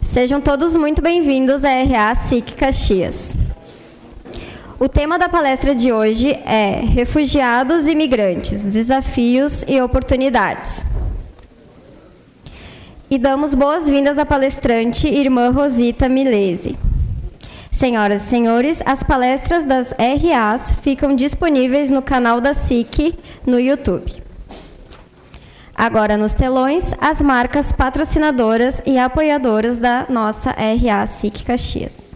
Sejam todos muito bem-vindos à RA SIC Caxias. O tema da palestra de hoje é Refugiados e Migrantes, Desafios e Oportunidades. E damos boas-vindas à palestrante Irmã Rosita Milesi. Senhoras e senhores, as palestras das RAs ficam disponíveis no canal da SIC no YouTube. Agora nos telões, as marcas patrocinadoras e apoiadoras da nossa RA SIC Caxias.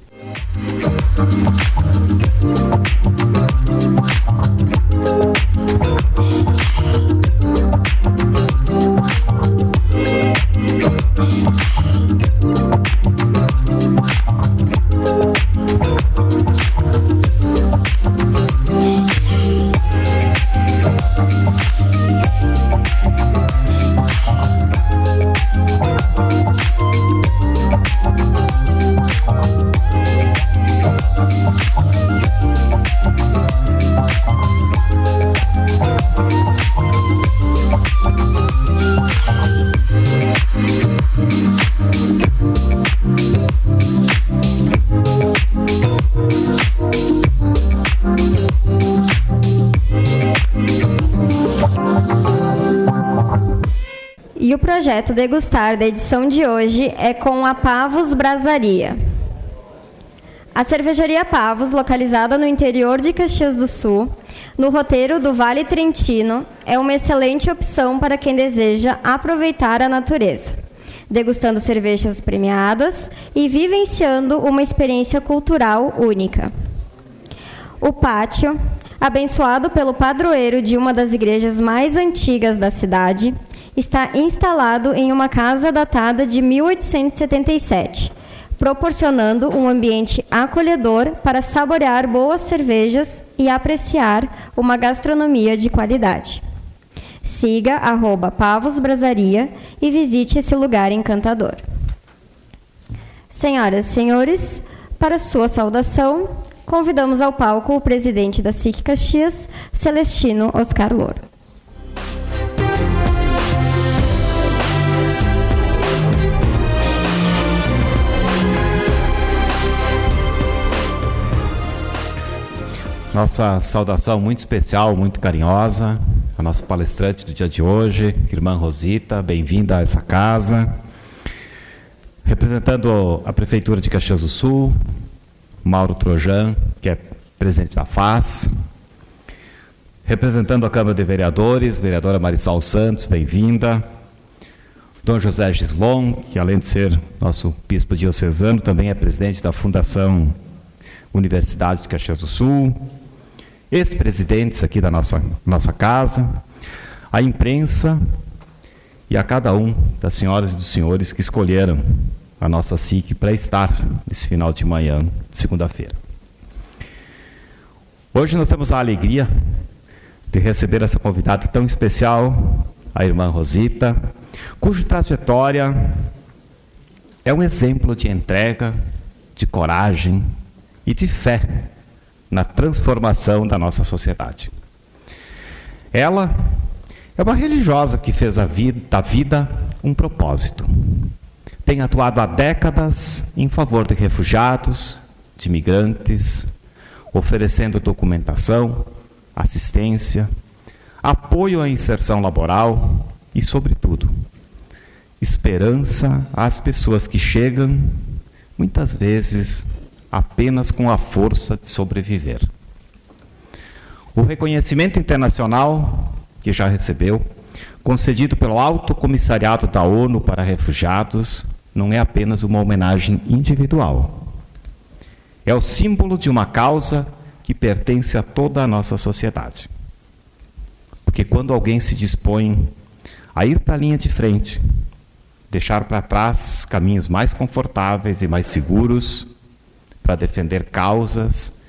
E o projeto Degustar da edição de hoje é com a Pavos Brasaria. A cervejaria Pavos, localizada no interior de Caxias do Sul, no roteiro do Vale Trentino, é uma excelente opção para quem deseja aproveitar a natureza, degustando cervejas premiadas e vivenciando uma experiência cultural única. O pátio, abençoado pelo padroeiro de uma das igrejas mais antigas da cidade, está instalado em uma casa datada de 1877, proporcionando um ambiente acolhedor para saborear boas cervejas e apreciar uma gastronomia de qualidade. Siga @Pavos Brasaria e visite esse lugar encantador. Senhoras e senhores, para sua saudação, convidamos ao palco o presidente da SIC Caxias, Celestino Oscar Louro. Nossa saudação muito especial, muito carinhosa, a nossa palestrante do dia de hoje, Irmã Rosita, bem-vinda a essa casa. Representando a Prefeitura de Caxias do Sul, Mauro Trojan, que é presidente da FAS. Representando a Câmara de Vereadores, vereadora Marissal Santos, bem-vinda. Dom José Gislon, que além de ser nosso bispo diocesano, também é presidente da Fundação Universidade de Caxias do Sul. Ex-presidentes aqui da nossa casa, a imprensa e a cada um das senhoras e dos senhores que escolheram a nossa SIC para estar nesse final de manhã de segunda-feira. Hoje nós temos a alegria de receber essa convidada tão especial, a Irmã Rosita, cuja trajetória é um exemplo de entrega, de coragem e de fé na transformação da nossa sociedade. Ela é uma religiosa que fez da vida um propósito. Tem atuado há décadas em favor de refugiados, de migrantes, oferecendo documentação, assistência, apoio à inserção laboral e, sobretudo, esperança às pessoas que chegam, muitas vezes, apenas com a força de sobreviver. O reconhecimento internacional que já recebeu, concedido pelo Alto Comissariado da ONU para Refugiados, não é apenas uma homenagem individual. É o símbolo de uma causa que pertence a toda a nossa sociedade. Porque quando alguém se dispõe a ir para a linha de frente, deixar para trás caminhos mais confortáveis e mais seguros, para defender causas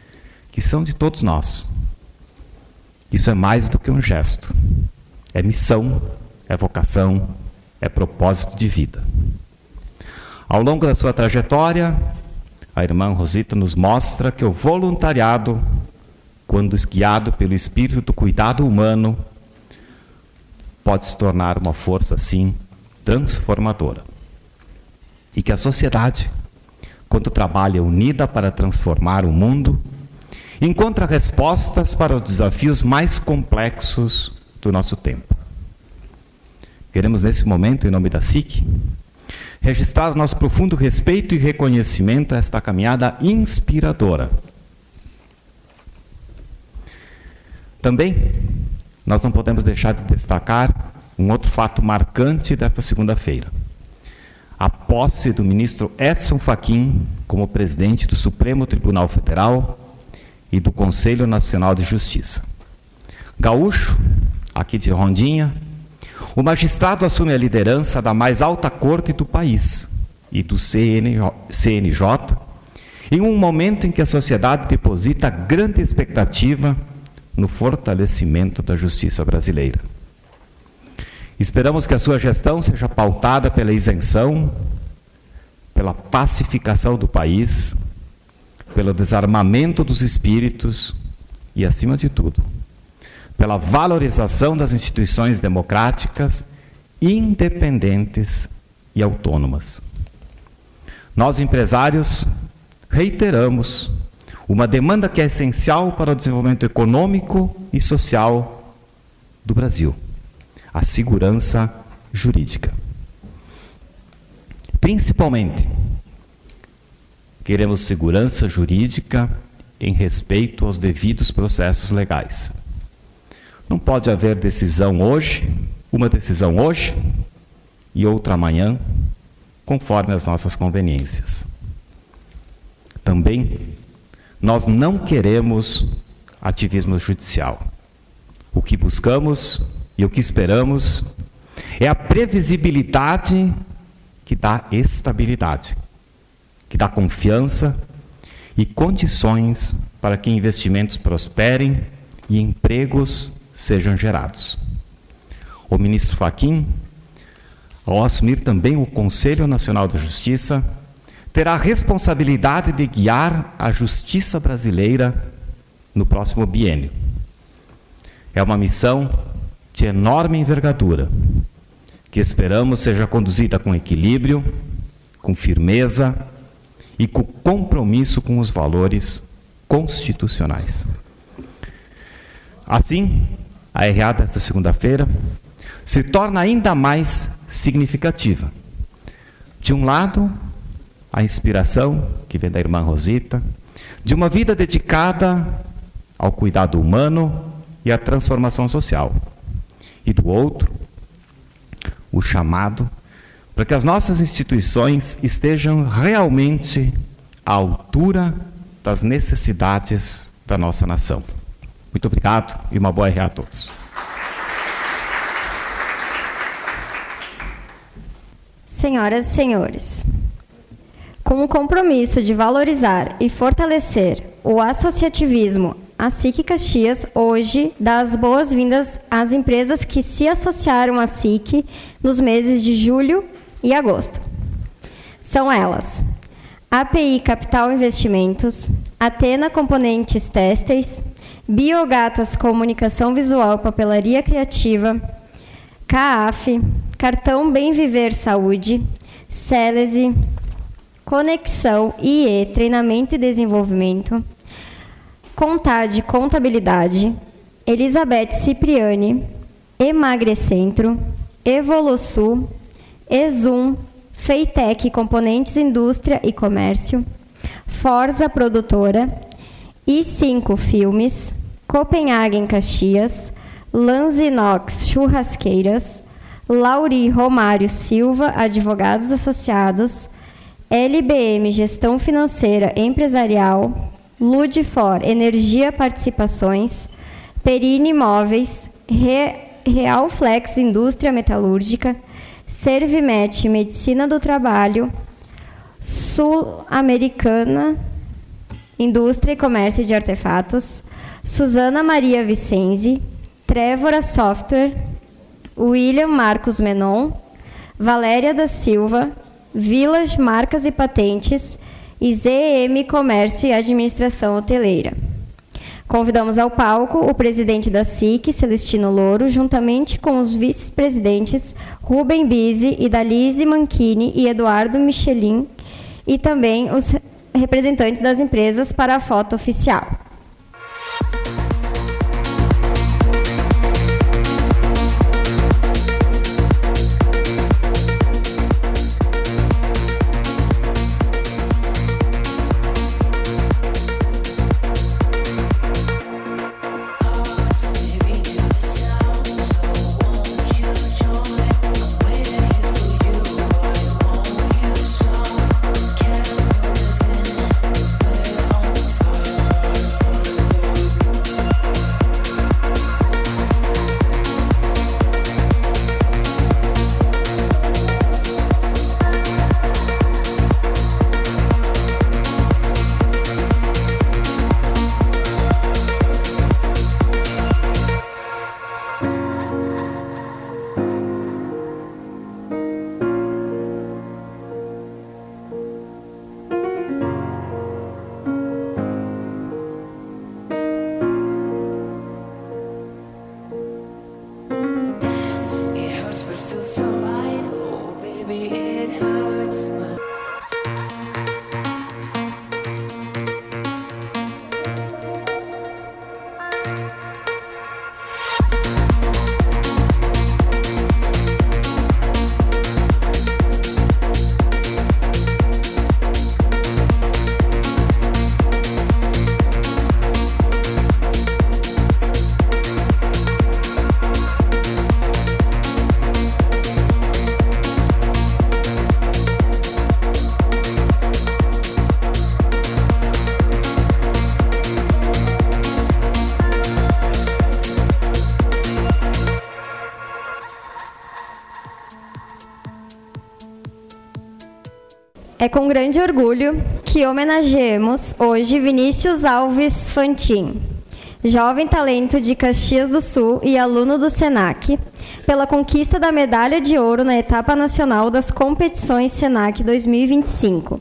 que são de todos nós. Isso é mais do que um gesto. É missão, é vocação, é propósito de vida. Ao longo da sua trajetória, a Irmã Rosita nos mostra que o voluntariado, quando guiado pelo espírito do cuidado humano, pode se tornar uma força, assim, transformadora. e que a sociedade, quando trabalha unida para transformar o mundo, encontra respostas para os desafios mais complexos do nosso tempo. Queremos, nesse momento, em nome da SIC, registrar nosso profundo respeito e reconhecimento a esta caminhada inspiradora. Também, nós não podemos deixar de destacar um outro fato marcante desta segunda-feira: a posse do ministro Edson Fachin como presidente do Supremo Tribunal Federal e do Conselho Nacional de Justiça. Gaúcho, aqui de Rondinha, o magistrado assume a liderança da mais alta corte do país e do CNJ, em um momento em que a sociedade deposita grande expectativa no fortalecimento da justiça brasileira. Esperamos que a sua gestão seja pautada pela isenção, pela pacificação do país, pelo desarmamento dos espíritos e, acima de tudo, pela valorização das instituições democráticas, independentes e autônomas. Nós, empresários, reiteramos uma demanda que é essencial para o desenvolvimento econômico e social do Brasil: a segurança jurídica. Principalmente, queremos segurança jurídica em respeito aos devidos processos legais. Não pode haver decisão hoje, uma decisão hoje e outra amanhã, conforme as nossas conveniências. Também, nós não queremos ativismo judicial. O que buscamos e o que esperamos é a previsibilidade que dá estabilidade, que dá confiança e condições para que investimentos prosperem e empregos sejam gerados. O ministro Fachin, ao assumir também o Conselho Nacional da Justiça, terá a responsabilidade de guiar a justiça brasileira no próximo biênio. É uma missão de enorme envergadura, que esperamos seja conduzida com equilíbrio, com firmeza e com compromisso com os valores constitucionais. Assim, a RA desta segunda-feira se torna ainda mais significativa. De um lado, a inspiração que vem da irmã Rosita, de uma vida dedicada ao cuidado humano e à transformação social. E do outro, o chamado para que as nossas instituições estejam realmente à altura das necessidades da nossa nação. Muito obrigado e uma boa RA a todos. Senhoras e senhores, com o compromisso de valorizar e fortalecer o associativismo, a SIC Caxias hoje dá as boas-vindas às empresas que se associaram à SIC nos meses de julho e agosto. São elas: API Capital Investimentos, Atena Componentes Têxteis, Biogatas Comunicação Visual e Papelaria Criativa, CAAF, Cartão Bem Viver Saúde, Celese, Conexão IE Treinamento e Desenvolvimento, Contade Contabilidade, Elizabeth Cipriani, Emagrecentro, Evolusul, Exum, Feitec Componentes Indústria e Comércio, Forza Produtora, I5 Filmes, Copenhagen Caxias, Lanzinox Churrasqueiras, Lauri Romário Silva Advogados Associados, LBM Gestão Financeira Empresarial, Ludfor Energia Participações, Perini Imóveis, Real Flex Indústria Metalúrgica, Servimet Medicina do Trabalho, Sul-Americana Indústria e Comércio de Artefatos, Suzana Maria Vicenzi, Trévora Software, William Marcos Menon, Valéria da Silva, Village Marcas e Patentes e ZM Comércio e Administração Hoteleira. Convidamos ao palco o presidente da SIC, Celestino Louro, juntamente com os vice-presidentes Rubem Bise, Idalise Manchini e Eduardo Michelin, e também os representantes das empresas para a foto oficial. É com grande orgulho que homenageamos hoje Vinícius Alves Fantin, jovem talento de Caxias do Sul e aluno do SENAC, pela conquista da medalha de ouro na etapa nacional das competições SENAC 2025,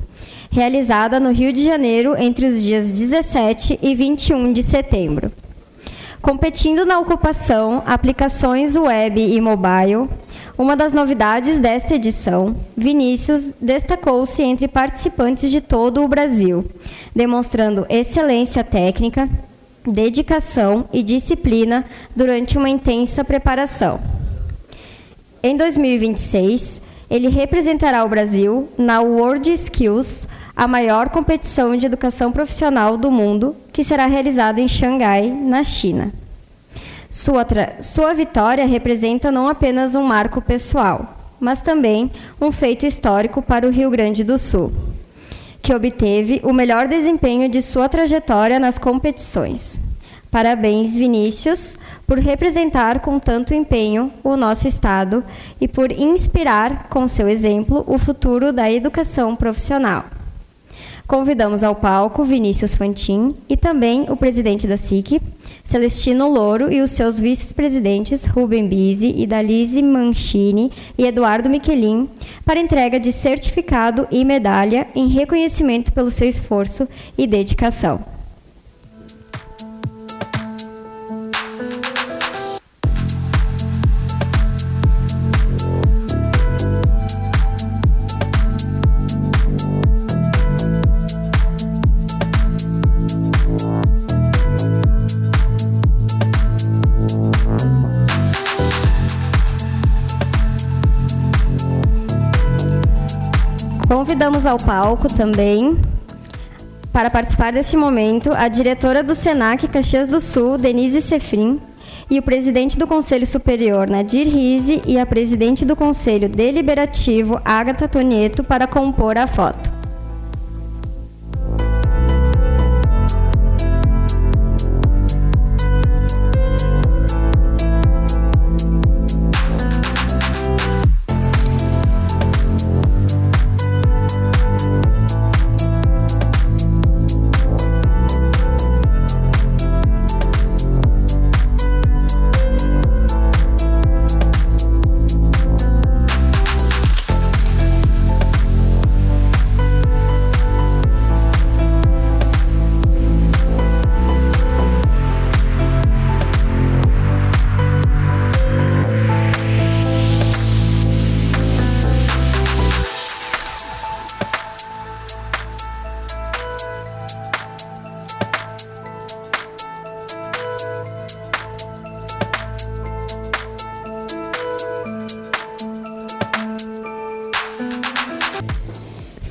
realizada no Rio de Janeiro entre os dias 17 e 21 de setembro. Competindo na ocupação Aplicações Web e Mobile, uma das novidades desta edição, Vinícius destacou-se entre participantes de todo o Brasil, demonstrando excelência técnica, dedicação e disciplina durante uma intensa preparação. Em 2026, ele representará o Brasil na World Skills, a maior competição de educação profissional do mundo, que será realizada em Xangai, na China. Sua vitória representa não apenas um marco pessoal, mas também um feito histórico para o Rio Grande do Sul, que obteve o melhor desempenho de sua trajetória nas competições. Parabéns, Vinícius, por representar com tanto empenho o nosso Estado e por inspirar, com seu exemplo, o futuro da educação profissional. Convidamos ao palco Vinícius Fantin e também o presidente da SIC, Celestino Louro, e os seus vice-presidentes Rubem Bise, Idalise Manchini e Eduardo Michelin, para entrega de certificado e medalha em reconhecimento pelo seu esforço e dedicação. Convidamos ao palco também, para participar desse momento, a diretora do SENAC Caxias do Sul, Denise Sefrin, e o presidente do Conselho Superior, Nadir Rize, e a presidente do Conselho Deliberativo, Ágata Tonieto, para compor a foto.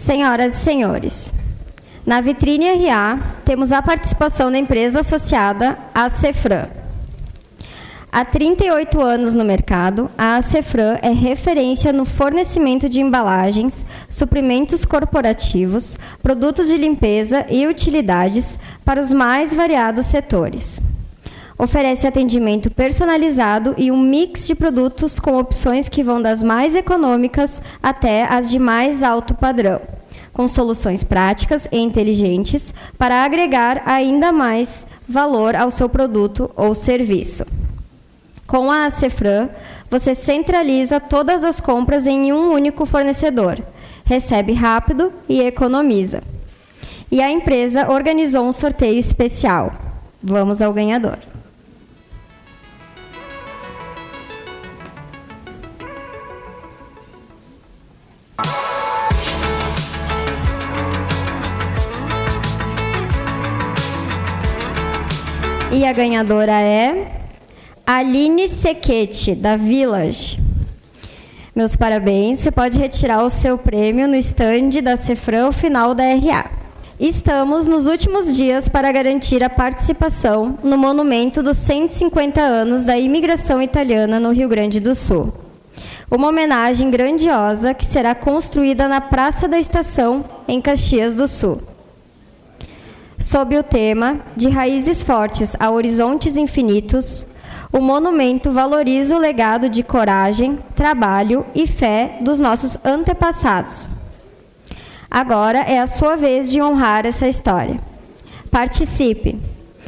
Senhoras e senhores, na Vitrine RA temos a participação da empresa associada à Cefran. Há 38 anos no mercado, a Cefran é referência no fornecimento de embalagens, suprimentos corporativos, produtos de limpeza e utilidades para os mais variados setores. Oferece atendimento personalizado e um mix de produtos com opções que vão das mais econômicas até as de mais alto padrão, com soluções práticas e inteligentes para agregar ainda mais valor ao seu produto ou serviço. Com a Cefran, você centraliza todas as compras em um único fornecedor, recebe rápido e economiza. E a empresa organizou um sorteio especial. Vamos ao ganhador. E a ganhadora é Aline Sequete, da Village. Meus parabéns, você pode retirar o seu prêmio no estande da Cefran ao final da RA. Estamos nos últimos dias para garantir a participação no monumento dos 150 anos da imigração italiana no Rio Grande do Sul. Uma homenagem grandiosa que será construída na Praça da Estação, em Caxias do Sul. Sob o tema De Raízes Fortes a Horizontes Infinitos, o monumento valoriza o legado de coragem, trabalho e fé dos nossos antepassados. Agora é a sua vez de honrar essa história. Participe!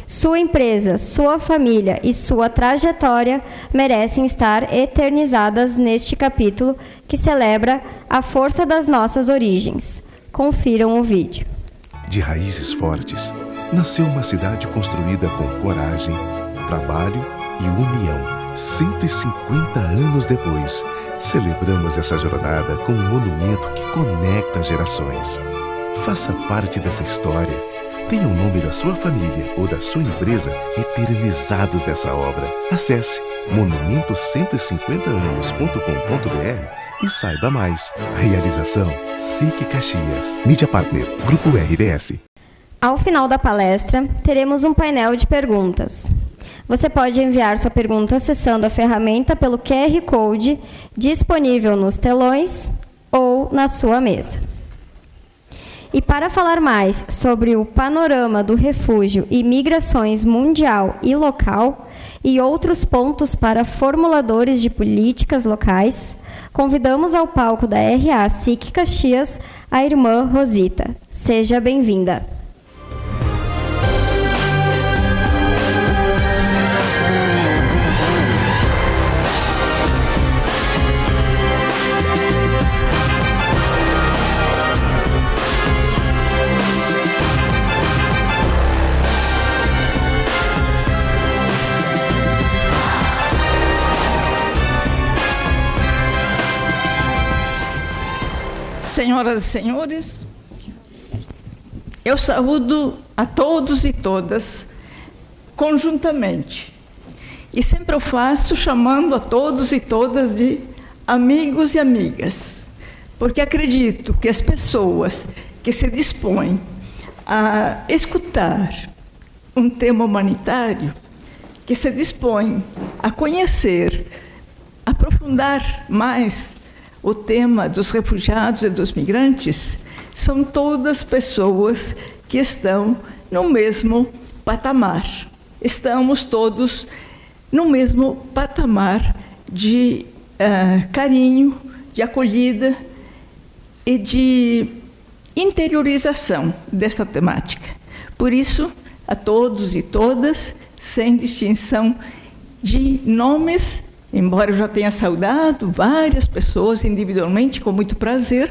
Sua empresa, sua família e sua trajetória merecem estar eternizadas neste capítulo que celebra a força das nossas origens. Confiram o vídeo. De raízes fortes, nasceu uma cidade construída com coragem, trabalho e união. 150 anos depois, celebramos essa jornada com um monumento que conecta gerações. Faça parte dessa história. Tenha o nome da sua família ou da sua empresa eternizados nessa obra. Acesse monumento150anos.com.br e saiba mais. Realização SIC Caxias. Mídia Partner, Grupo RBS. Ao final da palestra, teremos um painel de perguntas. Você pode enviar sua pergunta acessando a ferramenta pelo QR Code disponível nos telões ou na sua mesa. E para falar mais sobre o panorama do refúgio e migrações mundial e local e outros pontos para formuladores de políticas locais, convidamos ao palco da RA SIC Caxias a irmã Rosita. Seja bem-vinda. Senhoras e senhores, eu saúdo a todos e todas conjuntamente. E sempre eu faço chamando a todos e todas de amigos e amigas, porque acredito que as pessoas que se dispõem a escutar um tema humanitário, que se dispõem a conhecer, aprofundar mais o tema dos refugiados e dos migrantes, são todas pessoas que estão no mesmo patamar. Estamos todos no mesmo patamar de carinho, de acolhida e de interiorização desta temática. Por isso, a todos e todas, sem distinção de nomes, embora eu já tenha saudado várias pessoas individualmente, com muito prazer,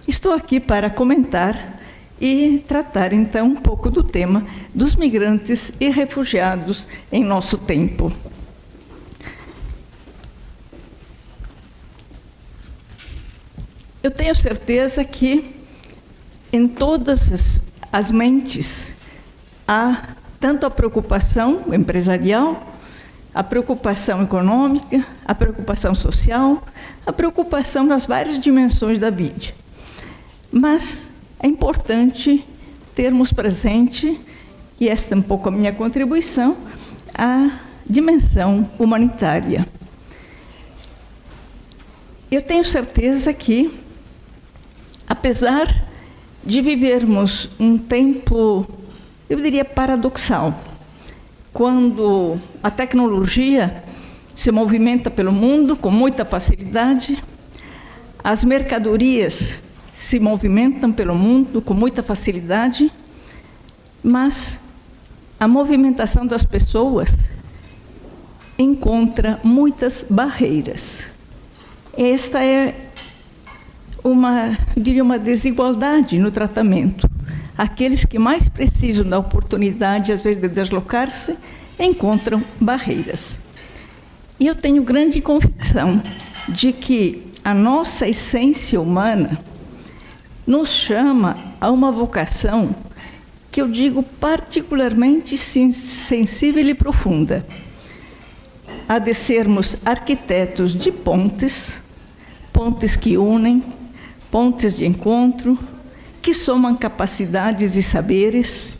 estou aqui para comentar e tratar, então, um pouco do tema dos migrantes e refugiados em nosso tempo. Eu tenho certeza que em todas as mentes há tanto a preocupação empresarial, a preocupação econômica, a preocupação social, a preocupação nas várias dimensões da vida. mas é importante termos presente, e esta é um pouco a minha contribuição, a dimensão humanitária. Eu tenho certeza que, apesar de vivermos um tempo, eu diria, paradoxal, quando a tecnologia se movimenta pelo mundo com muita facilidade, as mercadorias se movimentam pelo mundo com muita facilidade, mas a movimentação das pessoas encontra muitas barreiras. Esta é uma desigualdade no tratamento. Aqueles que mais precisam da oportunidade, às vezes, de deslocar-se, encontram barreiras. E eu tenho grande convicção de que a nossa essência humana nos chama a uma vocação que eu digo particularmente sensível e profunda, a de sermos arquitetos de pontes, pontes que unem, pontes de encontro, que somam capacidades e saberes,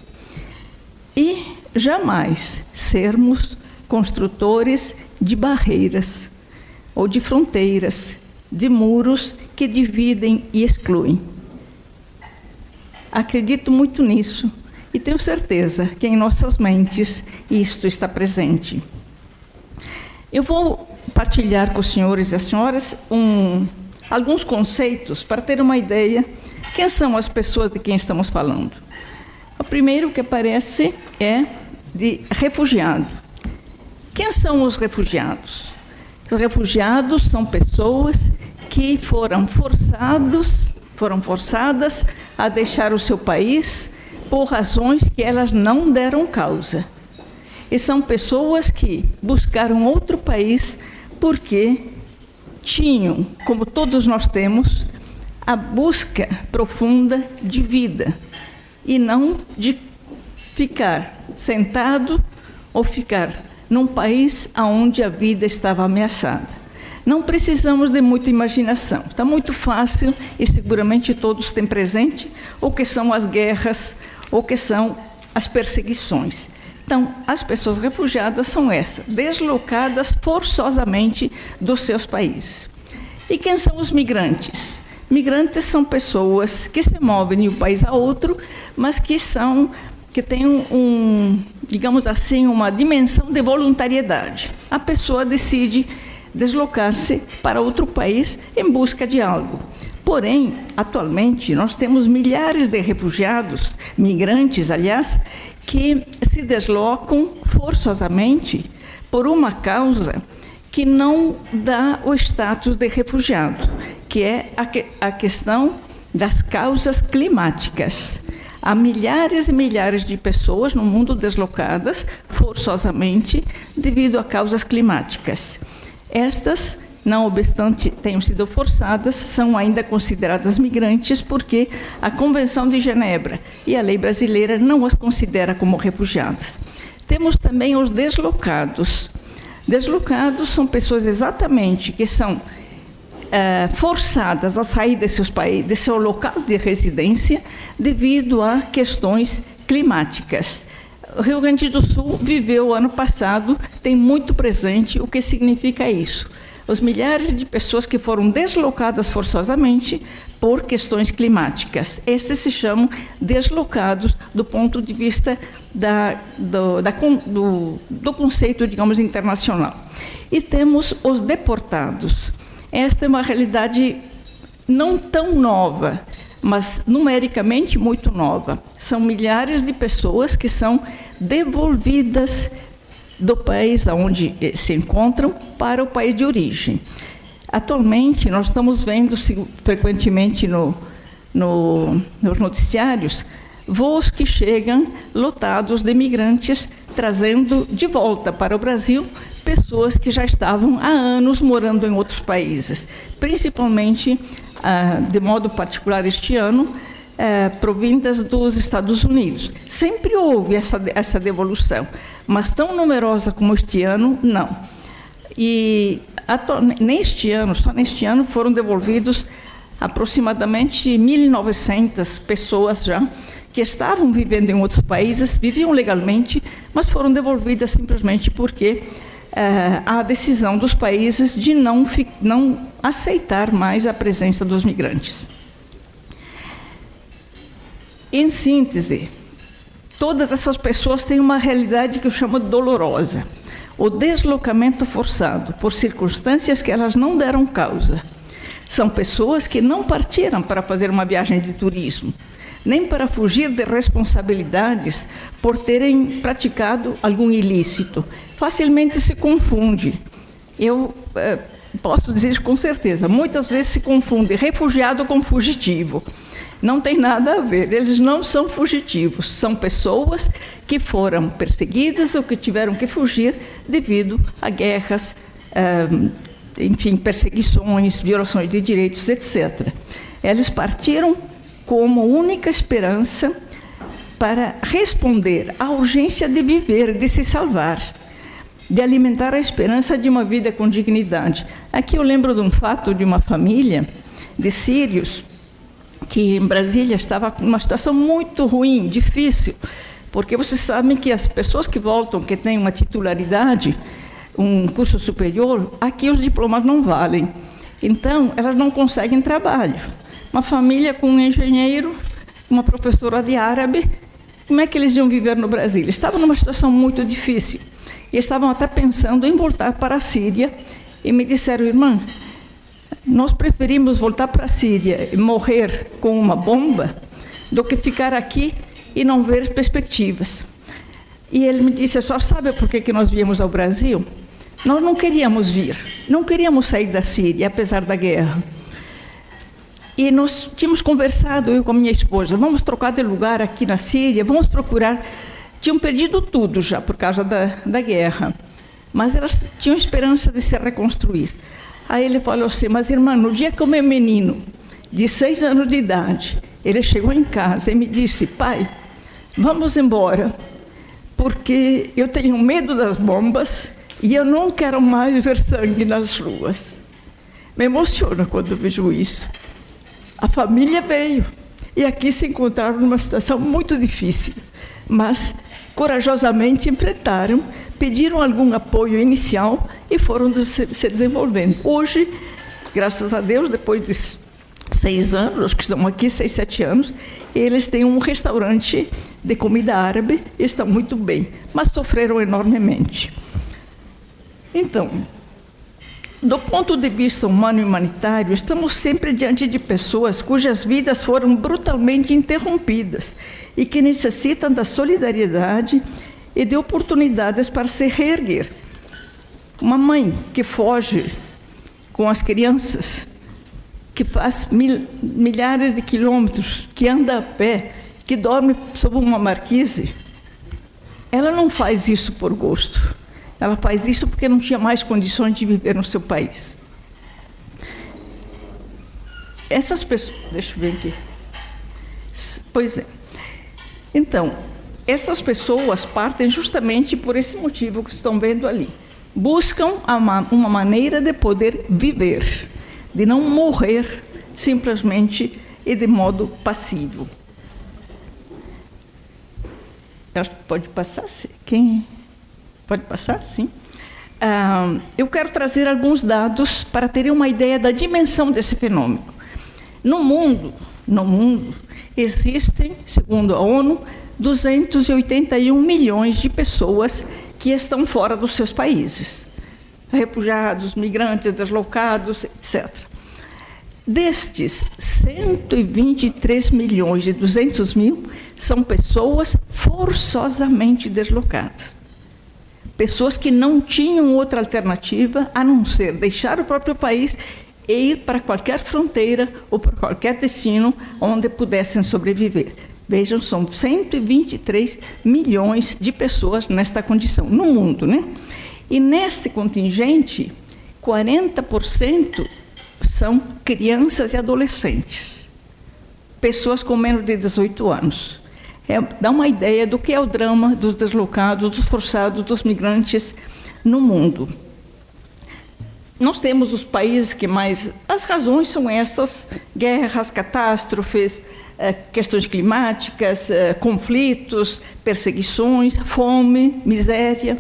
e jamais sermos construtores de barreiras ou de fronteiras, de muros que dividem e excluem. Acredito muito nisso e tenho certeza que em nossas mentes isto está presente. Eu vou partilhar com os senhores e as senhoras alguns conceitos para ter uma ideia quem são as pessoas de quem estamos falando. O primeiro que aparece é de refugiado. Quem são os refugiados? Os refugiados são pessoas que foram forçadas a deixar o seu país por razões que elas não deram causa. E são pessoas que buscaram outro país porque tinham, como todos nós temos, a busca profunda de vida e não de ficar sentado ou ficar num país onde a vida estava ameaçada. Não precisamos de muita imaginação. Está muito fácil e seguramente todos têm presente o que são as guerras, o que são as perseguições. Então, as pessoas refugiadas são essas, deslocadas forçosamente dos seus países. E quem são os migrantes? Migrantes são pessoas que se movem de um país a outro, mas que têm digamos assim, uma dimensão de voluntariedade. A pessoa decide deslocar-se para outro país em busca de algo. Porém, atualmente, nós temos milhares de refugiados, migrantes, aliás, que se deslocam forçosamente por uma causa que não dá o status de refugiado, que é a questão das causas climáticas. Há milhares e milhares de pessoas no mundo deslocadas forçosamente devido a causas climáticas. Estas, não obstante tenham sido forçadas, são ainda consideradas migrantes porque a Convenção de Genebra e a lei brasileira não as considera como refugiadas. Temos também os deslocados. Deslocados são pessoas exatamente que são forçadas a sair de seus países, de seu local de residência, devido a questões climáticas. O Rio Grande do Sul viveu ano passado, tem muito presente o que significa isso. Os milhares de pessoas que foram deslocadas forçosamente por questões climáticas. Esses se chamam deslocados do ponto de vista do conceito, digamos, internacional. E temos os deportados. Esta é uma realidade não tão nova, mas numericamente muito nova. São milhares de pessoas que são devolvidas do país onde se encontram para o país de origem. Atualmente, nós estamos vendo frequentemente nos noticiários voos que chegam lotados de imigrantes, trazendo de volta para o Brasil pessoas que já estavam há anos morando em outros países, principalmente, de modo particular este ano, provindas dos Estados Unidos. Sempre houve essa devolução, mas tão numerosa como este ano, não. E só neste ano, foram devolvidos aproximadamente 1.900 pessoas já que estavam vivendo em outros países, viviam legalmente, mas foram devolvidas simplesmente porque a decisão dos países de não aceitar mais a presença dos migrantes. Em síntese, todas essas pessoas têm uma realidade que eu chamo de dolorosa. O deslocamento forçado por circunstâncias que elas não deram causa. São pessoas que não partiram para fazer uma viagem de turismo, nem para fugir de responsabilidades por terem praticado algum ilícito. Facilmente se confunde. Eu posso dizer com certeza, muitas vezes se confunde refugiado com fugitivo. Não tem nada a ver, eles não são fugitivos, são pessoas que foram perseguidas ou que tiveram que fugir devido a guerras, enfim, perseguições, violações de direitos, etc. Eles partiram como única esperança para responder à urgência de viver, de se salvar, de alimentar a esperança de uma vida com dignidade. Aqui eu lembro de um fato de uma família de sírios que em Brasília estava numa situação muito ruim, difícil, porque vocês sabem que as pessoas que voltam, que têm uma titularidade, um curso superior, aqui os diplomas não valem. Então, elas não conseguem trabalho. Uma família com um engenheiro, uma professora de árabe, como é que eles iam viver no Brasil? Estavam numa situação muito difícil. E estavam até pensando em voltar para a Síria. E me disseram, irmã, nós preferimos voltar para a Síria e morrer com uma bomba do que ficar aqui e não ver perspectivas. E ele me disse, só sabe por que nós viemos ao Brasil? Nós não queríamos vir, não queríamos sair da Síria, apesar da guerra. E nós tínhamos conversado, eu com a minha esposa, vamos trocar de lugar aqui na Síria, vamos procurar. Tinham perdido tudo já por causa da guerra, mas elas tinham esperança de se reconstruir. Aí ele falou assim, mas irmã, no dia que o meu menino, de 6 anos de idade, ele chegou em casa e me disse, pai, vamos embora, porque eu tenho medo das bombas e eu não quero mais ver sangue nas ruas. Me emociona quando eu vejo isso. A família veio e aqui se encontraram numa situação muito difícil, mas corajosamente enfrentaram, pediram algum apoio inicial e foram se desenvolvendo. Hoje, graças a Deus, depois de 6 anos, os que estão aqui, 6, 7 anos, eles têm um restaurante de comida árabe e estão muito bem, mas sofreram enormemente. Então, do ponto de vista humano e humanitário, estamos sempre diante de pessoas cujas vidas foram brutalmente interrompidas e que necessitam da solidariedade e de oportunidades para se reerguer. Uma mãe que foge com as crianças, que faz milhares de quilômetros, que anda a pé, que dorme sob uma marquise, ela não faz isso por gosto. Ela faz isso porque não tinha mais condições de viver no seu país. Essas pessoas... Deixa eu ver aqui. Pois é. Então, essas pessoas partem justamente por esse motivo que estão vendo ali. Buscam uma maneira de poder viver, de não morrer simplesmente e de modo passivo. Eu acho que pode passar, quem... Pode passar? Sim. Eu quero trazer alguns dados para terem uma ideia da dimensão desse fenômeno. No mundo, existem, segundo a ONU, 281 milhões de pessoas que estão fora dos seus países. Refugiados, migrantes, deslocados, etc. Destes, 123 milhões e 200 mil são pessoas forçosamente deslocadas. Pessoas que não tinham outra alternativa a não ser deixar o próprio país e ir para qualquer fronteira ou para qualquer destino onde pudessem sobreviver. Vejam, são 123 milhões de pessoas nesta condição, no mundo, né? E neste contingente, 40% são crianças e adolescentes, pessoas com menos de 18 anos. Dá uma ideia do que é o drama dos deslocados, dos forçados, dos migrantes no mundo. nós temos os países que mais... As razões são essas: guerras, catástrofes, questões climáticas, conflitos, perseguições, fome, miséria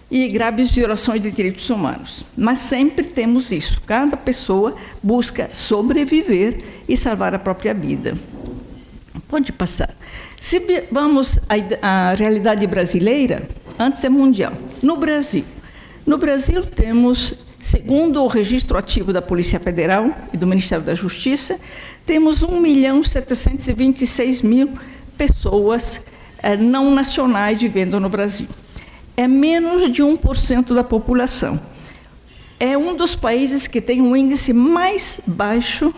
e graves violações de direitos humanos. Mas sempre temos isso. Cada pessoa busca sobreviver e salvar a própria vida. Pode passar. Se vamos à realidade brasileira, antes é mundial. No Brasil temos, segundo o registro ativo da Polícia Federal e do Ministério da Justiça, temos 1.726.000 pessoas não nacionais vivendo no Brasil. É menos de 1% da população. É um dos países que tem um índice mais baixo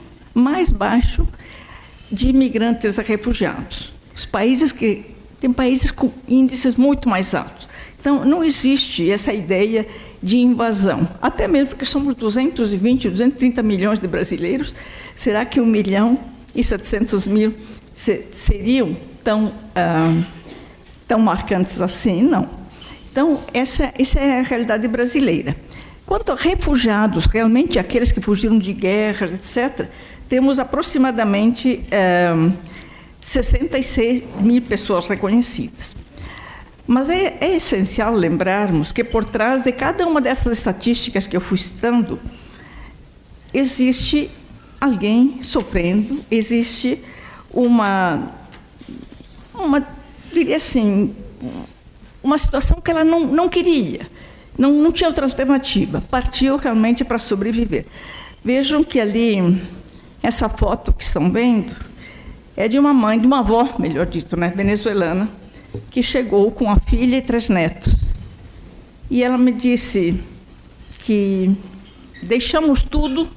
de imigrantes e refugiados. Tem países com índices muito mais altos. Então, não existe essa ideia de invasão, até mesmo porque somos 230 milhões de brasileiros. Será que 1.700.000 seriam tão marcantes assim? Não. Então, essa é a realidade brasileira. Quanto a refugiados, realmente aqueles que fugiram de guerras, etc., temos aproximadamente 66 mil pessoas reconhecidas. Mas é essencial lembrarmos que por trás de cada uma dessas estatísticas que eu fui citando, existe alguém sofrendo, existe diria assim, uma situação que ela não queria, não tinha outra alternativa, partiu realmente para sobreviver. Vejam que ali, essa foto que estão vendo, é de uma mãe, de uma avó, melhor dito, né, venezuelana, que chegou com a filha e 3 netos. E ela me disse que deixamos tudo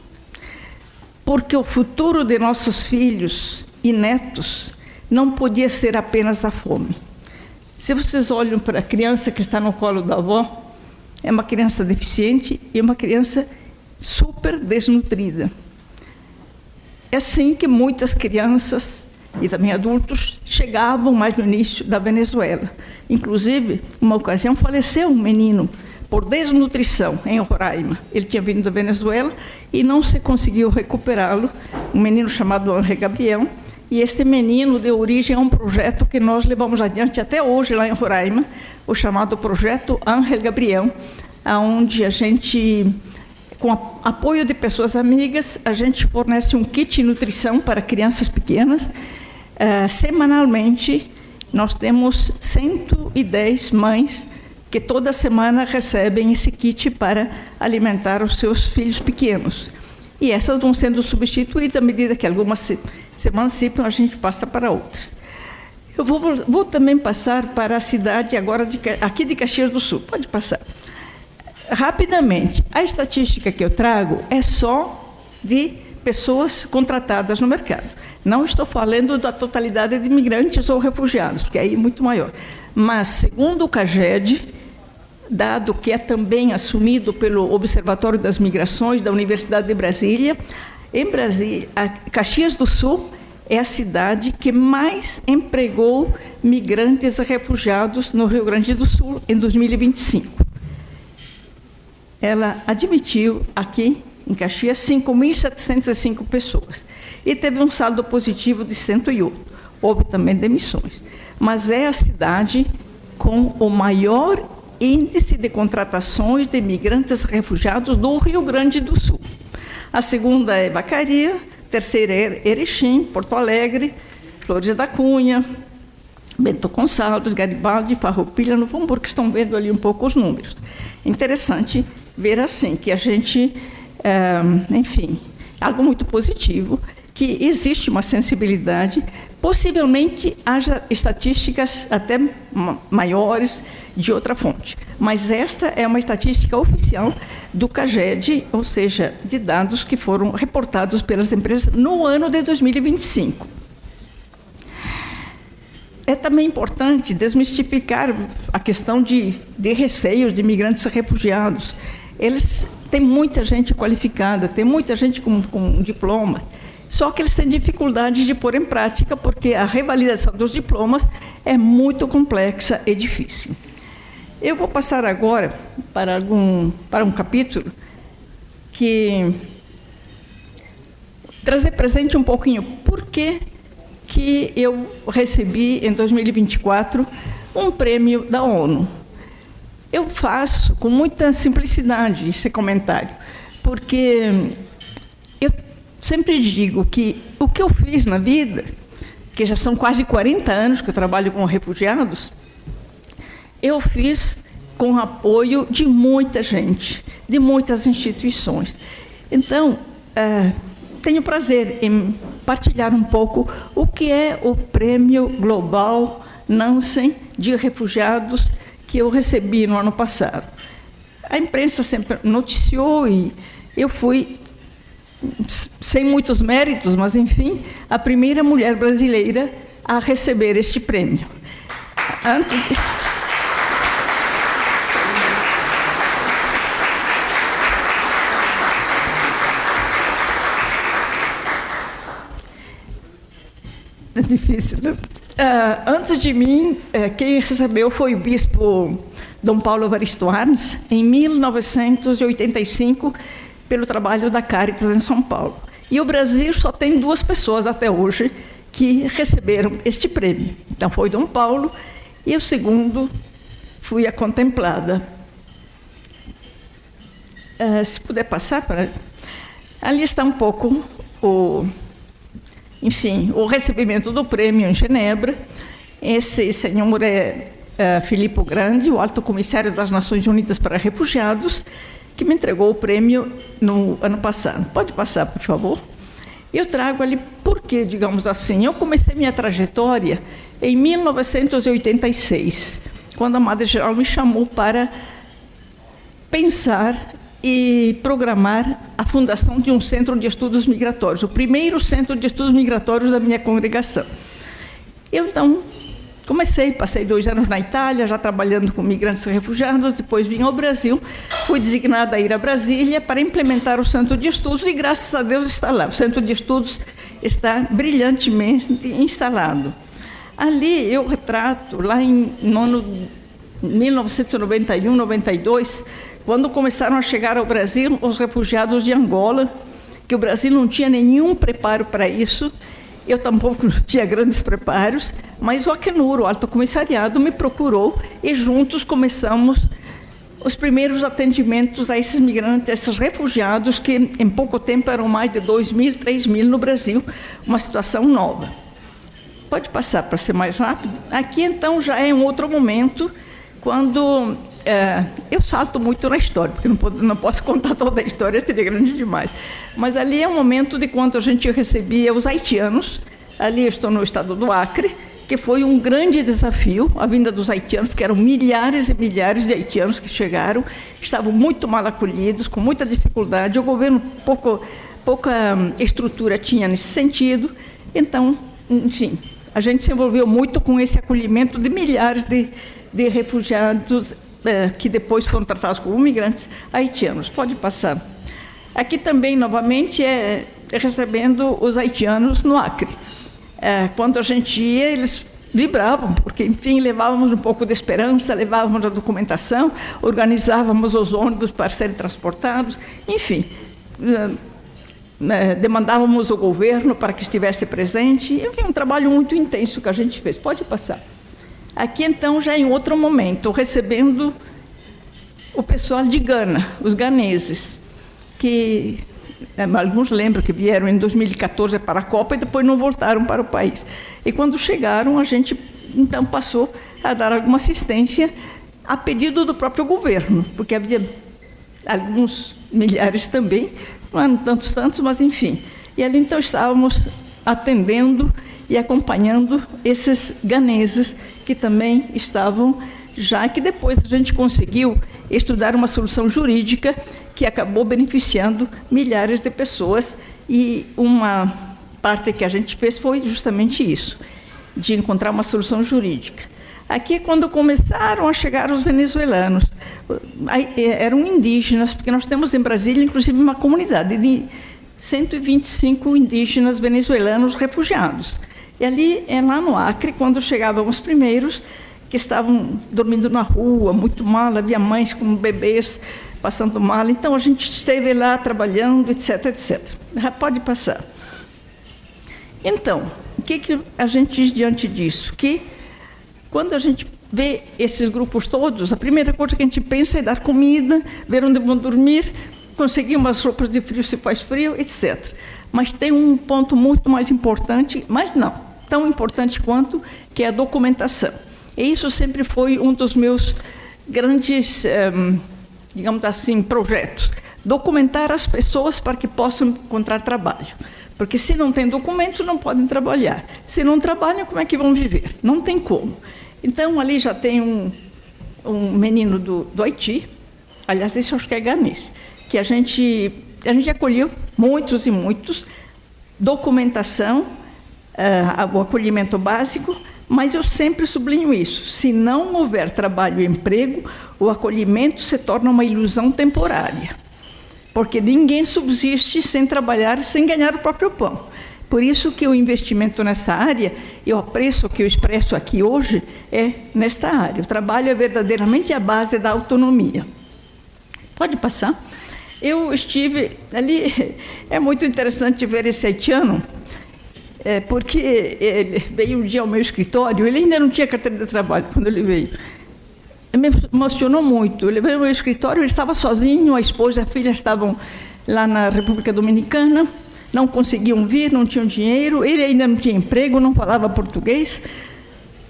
porque o futuro de nossos filhos e netos não podia ser apenas a fome. Se vocês olham para a criança que está no colo da avó, é uma criança deficiente e uma criança super desnutrida. É assim que muitas crianças e também adultos chegavam mais no início da Venezuela. Inclusive, uma ocasião, faleceu um menino por desnutrição em Roraima. Ele tinha vindo da Venezuela e não se conseguiu recuperá-lo, um menino chamado Ángel Gabriel, e este menino deu origem a um projeto que nós levamos adiante até hoje lá em Roraima, o chamado Projeto Ángel Gabriel, onde a gente, com apoio de pessoas amigas, a gente fornece um kit de nutrição para crianças pequenas. Semanalmente, nós temos 110 mães que toda semana recebem esse kit para alimentar os seus filhos pequenos. E essas vão sendo substituídas à medida que algumas se emancipam, a gente passa para outras. Eu vou também passar para a cidade agora aqui de Caxias do Sul. Pode passar. Rapidamente, a estatística que eu trago é só de pessoas contratadas no mercado. Não estou falando da totalidade de imigrantes ou refugiados, porque aí é muito maior. Mas, segundo o CAGED, dado que é também assumido pelo Observatório das Migrações da Universidade de Brasília, em Brasília, Caxias do Sul é a cidade que mais empregou migrantes e refugiados no Rio Grande do Sul em 2025. Ela admitiu aqui, em Caxias, 5.705 pessoas. E teve um saldo positivo de 108. Houve também demissões. Mas é a cidade com o maior índice de contratações de imigrantes e refugiados do Rio Grande do Sul. A segunda é Vacaria, terceira é Erechim, Porto Alegre, Flores da Cunha, Bento Gonçalves, Garibaldi, Farroupilha, Novo Hamburgo, que estão vendo ali um pouco os números. Interessante ver assim, que a gente, enfim, algo muito positivo, que existe uma sensibilidade, possivelmente haja estatísticas até maiores de outra fonte, mas esta é uma estatística oficial do CAGED, ou seja, de dados que foram reportados pelas empresas no ano de 2025. É também importante desmistificar a questão de receios de imigrantes e refugiados. Eles têm muita gente qualificada, tem muita gente com diploma, só que eles têm dificuldade de pôr em prática, porque a revalidação dos diplomas é muito complexa e difícil. Eu vou passar agora para um capítulo trazer presente um pouquinho por que eu recebi, em 2024, um prêmio da ONU. Eu faço com muita simplicidade esse comentário, porque eu sempre digo que o que eu fiz na vida, que já são quase 40 anos que eu trabalho com refugiados, eu fiz com apoio de muita gente, de muitas instituições. Então, tenho prazer em partilhar um pouco o que é o Prêmio Global Nansen de Refugiados que eu recebi no ano passado. A imprensa sempre noticiou e eu fui, sem muitos méritos, mas, enfim, a primeira mulher brasileira a receber este prêmio. É difícil, né? Antes de mim, quem recebeu foi o bispo Dom Paulo Evaristo Arns, em 1985, pelo trabalho da Caritas em São Paulo. E o Brasil só tem 2 pessoas até hoje que receberam este prêmio. Então, foi Dom Paulo e o segundo fui a contemplada. Se puder passar para... Ali está um pouco o recebimento do prêmio em Genebra. Esse senhor é Filippo Grandi, o Alto Comissário das Nações Unidas para Refugiados, que me entregou o prêmio no ano passado. Pode passar, por favor? Eu trago ali porque, digamos assim, eu comecei minha trajetória em 1986, quando a Madre Geral me chamou para pensar e programar a fundação de um centro de estudos migratórios, o primeiro centro de estudos migratórios da minha congregação. Eu, então, passei 2 anos na Itália, já trabalhando com migrantes e refugiados, depois vim ao Brasil, fui designada a ir a Brasília para implementar o centro de estudos e, graças a Deus, está lá. O centro de estudos está brilhantemente instalado. Ali eu retrato, lá em 1991, 92, quando começaram a chegar ao Brasil os refugiados de Angola, que o Brasil não tinha nenhum preparo para isso, eu tampouco tinha grandes preparos, mas o Acnur, o Alto Comissariado, me procurou e juntos começamos os primeiros atendimentos a esses migrantes, a esses refugiados, que em pouco tempo eram mais de 2.000, 3.000 no Brasil, uma situação nova. Pode passar para ser mais rápido? Aqui, então, já é um outro momento, quando eu salto muito na história, porque não posso contar toda a história, seria grande demais. Mas ali é um momento de quando a gente recebia os haitianos. Ali eu estou no estado do Acre, que foi um grande desafio, a vinda dos haitianos, porque eram milhares e milhares de haitianos que chegaram, estavam muito mal acolhidos, com muita dificuldade, o governo pouca estrutura tinha nesse sentido. Então, enfim, a gente se envolveu muito com esse acolhimento de milhares de refugiados que depois foram tratados como migrantes haitianos. Pode passar. Aqui também, novamente, recebendo os haitianos no Acre. Quando a gente ia, eles vibravam, porque, enfim, levávamos um pouco de esperança, levávamos a documentação, organizávamos os ônibus para serem transportados, enfim, demandávamos o governo para que estivesse presente. Enfim, um trabalho muito intenso que a gente fez. Pode passar. Aqui, então, já em outro momento, recebendo o pessoal de Gana, os ganeses, que alguns lembram que vieram em 2014 para a Copa e depois não voltaram para o país. E quando chegaram, a gente, então, passou a dar alguma assistência a pedido do próprio governo, porque havia alguns milhares também, não eram tantos, mas enfim. E ali, então, estávamos atendendo e acompanhando esses ganeses que também estavam, já que depois a gente conseguiu estudar uma solução jurídica que acabou beneficiando milhares de pessoas, e uma parte que a gente fez foi justamente isso, de encontrar uma solução jurídica. Aqui, quando começaram a chegar os venezuelanos, eram indígenas, porque nós temos em Brasília, inclusive, uma comunidade de 125 indígenas venezuelanos refugiados. E ali, lá no Acre, quando chegavam os primeiros, que estavam dormindo na rua, muito mal, havia mães com bebês passando mal. Então, a gente esteve lá trabalhando, etc, etc. Já pode passar. Então, o que a gente diz diante disso? Que quando a gente vê esses grupos todos, a primeira coisa que a gente pensa é dar comida, ver onde vão dormir, conseguir umas roupas de frio se faz frio, etc. Mas tem um ponto muito mais importante, mas não, tão importante quanto, que é a documentação. E isso sempre foi um dos meus grandes, digamos assim, projetos. Documentar as pessoas para que possam encontrar trabalho. Porque se não tem documentos, não podem trabalhar. Se não trabalham, como é que vão viver? Não tem como. Então, ali já tem um menino do Haiti, aliás, esse eu acho que é ganês, que a gente acolheu muitos e muitos, documentação, o acolhimento básico, mas eu sempre sublinho isso: se não houver trabalho e emprego, o acolhimento se torna uma ilusão temporária, porque ninguém subsiste sem trabalhar, sem ganhar o próprio pão. Por isso que o investimento nessa área, e o apreço que eu expresso aqui hoje, é nesta área. O trabalho é verdadeiramente a base da autonomia. Pode passar? Eu estive ali, é muito interessante ver esse haitiano, porque ele veio um dia ao meu escritório, ele ainda não tinha carteira de trabalho quando ele veio. Me emocionou muito. Ele veio ao meu escritório, ele estava sozinho, a esposa e a filha estavam lá na República Dominicana, não conseguiam vir, não tinham dinheiro, ele ainda não tinha emprego, não falava português,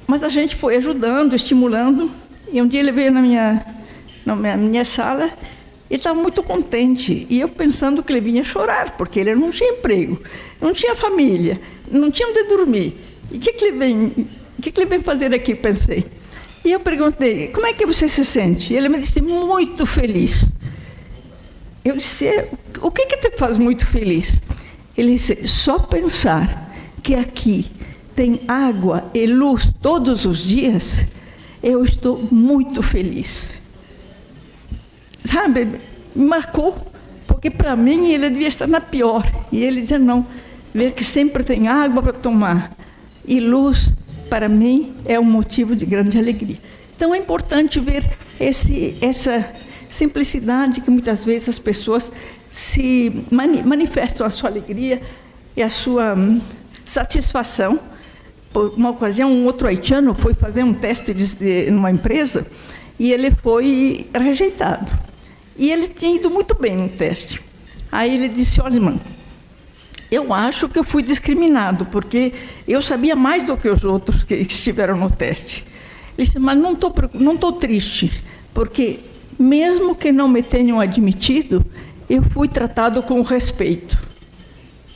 mas a gente foi ajudando, estimulando, e um dia ele veio na minha sala, e estava muito contente, e eu pensando que ele vinha chorar, porque ele não tinha emprego, não tinha família, não tinha onde dormir. E o que ele vem fazer aqui, pensei. E eu perguntei, como é que você se sente? E ele me disse, muito feliz. Eu disse, o que te faz muito feliz? Ele disse, só pensar que aqui tem água e luz todos os dias, eu estou muito feliz. Sabe, me marcou, porque para mim ele devia estar na pior. E ele dizia, não, ver que sempre tem água para tomar e luz, para mim, é um motivo de grande alegria. Então, é importante ver essa simplicidade que muitas vezes as pessoas se manifestam a sua alegria e a sua satisfação. Por uma ocasião, um outro haitiano foi fazer um teste numa empresa e ele foi rejeitado. E ele tinha ido muito bem no teste. Aí ele disse, olha, irmã, eu acho que eu fui discriminado, porque eu sabia mais do que os outros que estiveram no teste. Ele disse, mas não estou triste, porque mesmo que não me tenham admitido, eu fui tratado com respeito.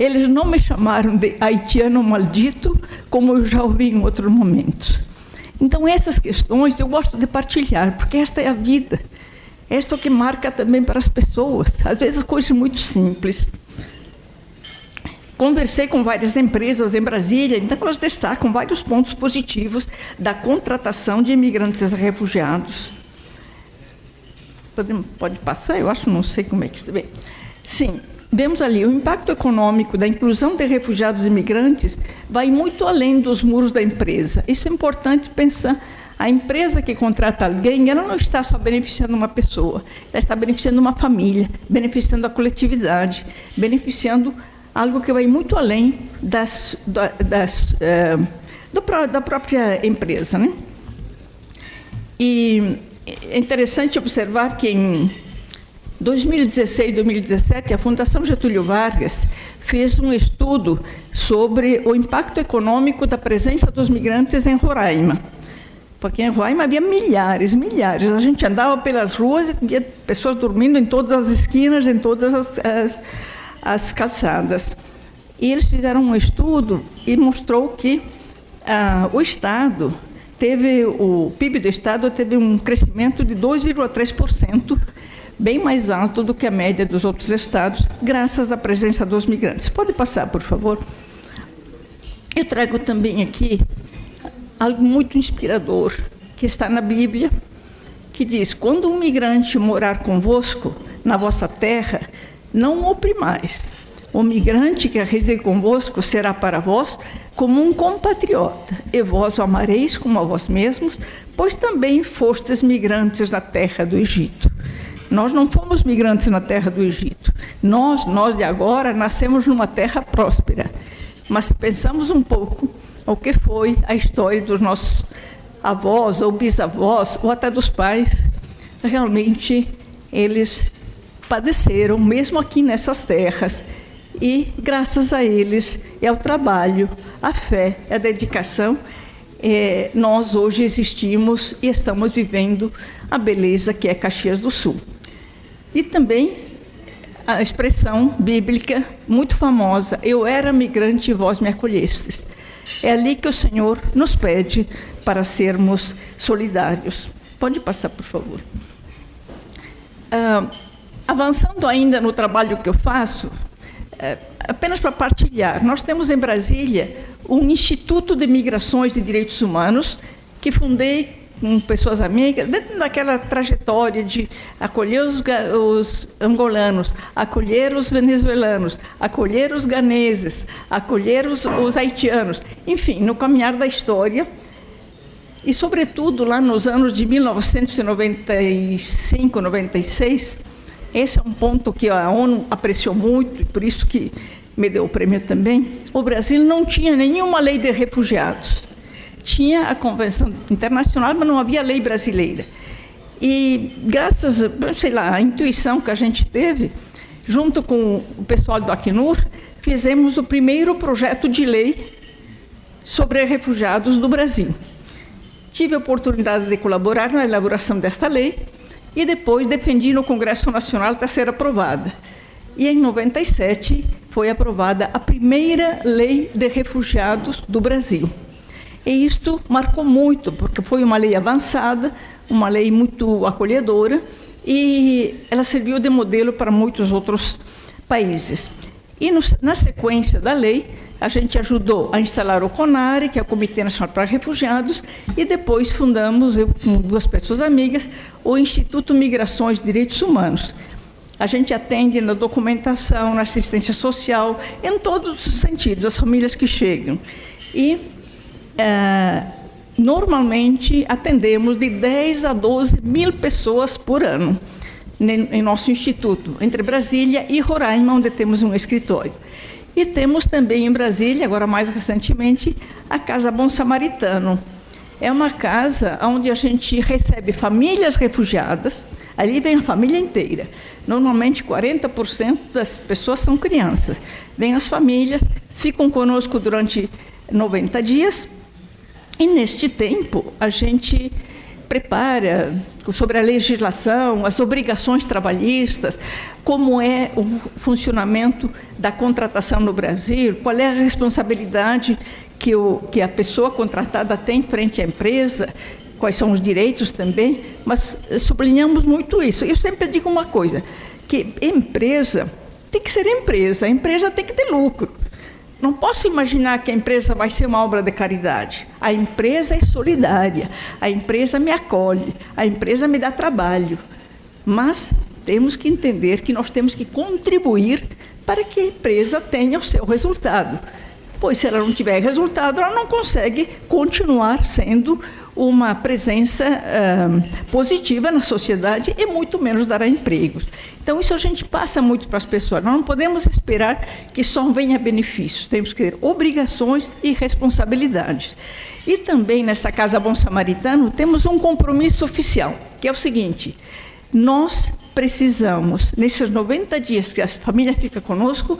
Eles não me chamaram de haitiano maldito, como eu já ouvi em outros momentos. Então, essas questões eu gosto de partilhar, porque esta é a vida. Esta é o que marca também para as pessoas, às vezes coisas muito simples. Conversei com várias empresas em Brasília, então elas destacam vários pontos positivos da contratação de imigrantes e refugiados. Pode passar? Eu acho, não sei como é que está bem. Sim, vemos ali o impacto econômico da inclusão de refugiados e imigrantes vai muito além dos muros da empresa. Isso é importante pensar. A empresa que contrata alguém, ela não está só beneficiando uma pessoa, ela está beneficiando uma família, beneficiando a coletividade, beneficiando algo que vai muito além da própria empresa, né? E é interessante observar que em 2016 e 2017, a Fundação Getúlio Vargas fez um estudo sobre o impacto econômico da presença dos migrantes em Roraima. Porque em Roraima havia milhares. A gente andava pelas ruas e tinha pessoas dormindo em todas as esquinas, em todas as calçadas. E eles fizeram um estudo e mostrou que o PIB do Estado teve um crescimento de 2,3%, bem mais alto do que a média dos outros estados, graças à presença dos migrantes. Pode passar, por favor? Eu trago também aqui algo muito inspirador, que está na Bíblia, que diz, quando um migrante morar convosco, na vossa terra, não o oprimais. O migrante que reside convosco será para vós como um compatriota, e vós o amareis como a vós mesmos, pois também fostes migrantes na terra do Egito. Nós não fomos migrantes na terra do Egito. Nós de agora, nascemos numa terra próspera. Mas se pensamos um pouco o que foi a história dos nossos avós ou bisavós, ou até dos pais, realmente eles padeceram, mesmo aqui nessas terras. E, graças a eles, e ao trabalho, à fé, à dedicação, nós hoje existimos e estamos vivendo a beleza que é Caxias do Sul. E também a expressão bíblica muito famosa, eu era migrante e vós me acolhestes. É ali que o Senhor nos pede para sermos solidários. Pode passar, por favor. Avançando ainda no trabalho que eu faço, apenas para partilhar, nós temos em Brasília um Instituto de Migrações de Direitos Humanos, que fundei com pessoas amigas, dentro daquela trajetória de acolher os angolanos, acolher os venezuelanos, acolher os ganeses, acolher os haitianos, enfim, no caminhar da história. E, sobretudo, lá nos anos de 1995, 96, esse é um ponto que a ONU apreciou muito, e por isso que me deu o prêmio também. O Brasil não tinha nenhuma lei de refugiados. Tinha a Convenção Internacional, mas não havia lei brasileira. E, graças, sei lá, à intuição que a gente teve, junto com o pessoal do Acnur, fizemos o primeiro projeto de lei sobre refugiados do Brasil. Tive a oportunidade de colaborar na elaboração desta lei e depois defendi no Congresso Nacional até ser aprovada. E em 97 foi aprovada a primeira lei de refugiados do Brasil. E isto marcou muito, porque foi uma lei avançada, uma lei muito acolhedora, e ela serviu de modelo para muitos outros países. E na sequência da lei, a gente ajudou a instalar o CONARE, que é o Comitê Nacional para Refugiados, e depois fundamos, eu com duas pessoas amigas, o Instituto Migrações e Direitos Humanos. A gente atende na documentação, na assistência social, em todos os sentidos, as famílias que chegam. E, normalmente, atendemos de 10 a 12 mil pessoas por ano em nosso instituto, entre Brasília e Roraima, onde temos um escritório. E temos também em Brasília, agora mais recentemente, a Casa Bom Samaritano. É uma casa onde a gente recebe famílias refugiadas, ali vem a família inteira. Normalmente 40% das pessoas são crianças. Vêm as famílias, ficam conosco durante 90 dias, e neste tempo a gente prepara sobre a legislação, as obrigações trabalhistas, como é o funcionamento da contratação no Brasil, qual é a responsabilidade que a pessoa contratada tem frente à empresa, quais são os direitos também, mas sublinhamos muito isso. Eu sempre digo uma coisa, que empresa tem que ser empresa, a empresa tem que ter lucro. Não posso imaginar que a empresa vai ser uma obra de caridade. A empresa é solidária, a empresa me acolhe, a empresa me dá trabalho. Mas temos que entender que nós temos que contribuir para que a empresa tenha o seu resultado. Pois se ela não tiver resultado, ela não consegue continuar sendo uma presença positiva na sociedade e muito menos dará empregos. Então, isso a gente passa muito para as pessoas. Nós não podemos esperar que só venha benefícios. Temos que ter obrigações e responsabilidades. E também, nessa Casa Bom Samaritano, temos um compromisso oficial, que é o seguinte: nós precisamos, nesses 90 dias que a família fica conosco,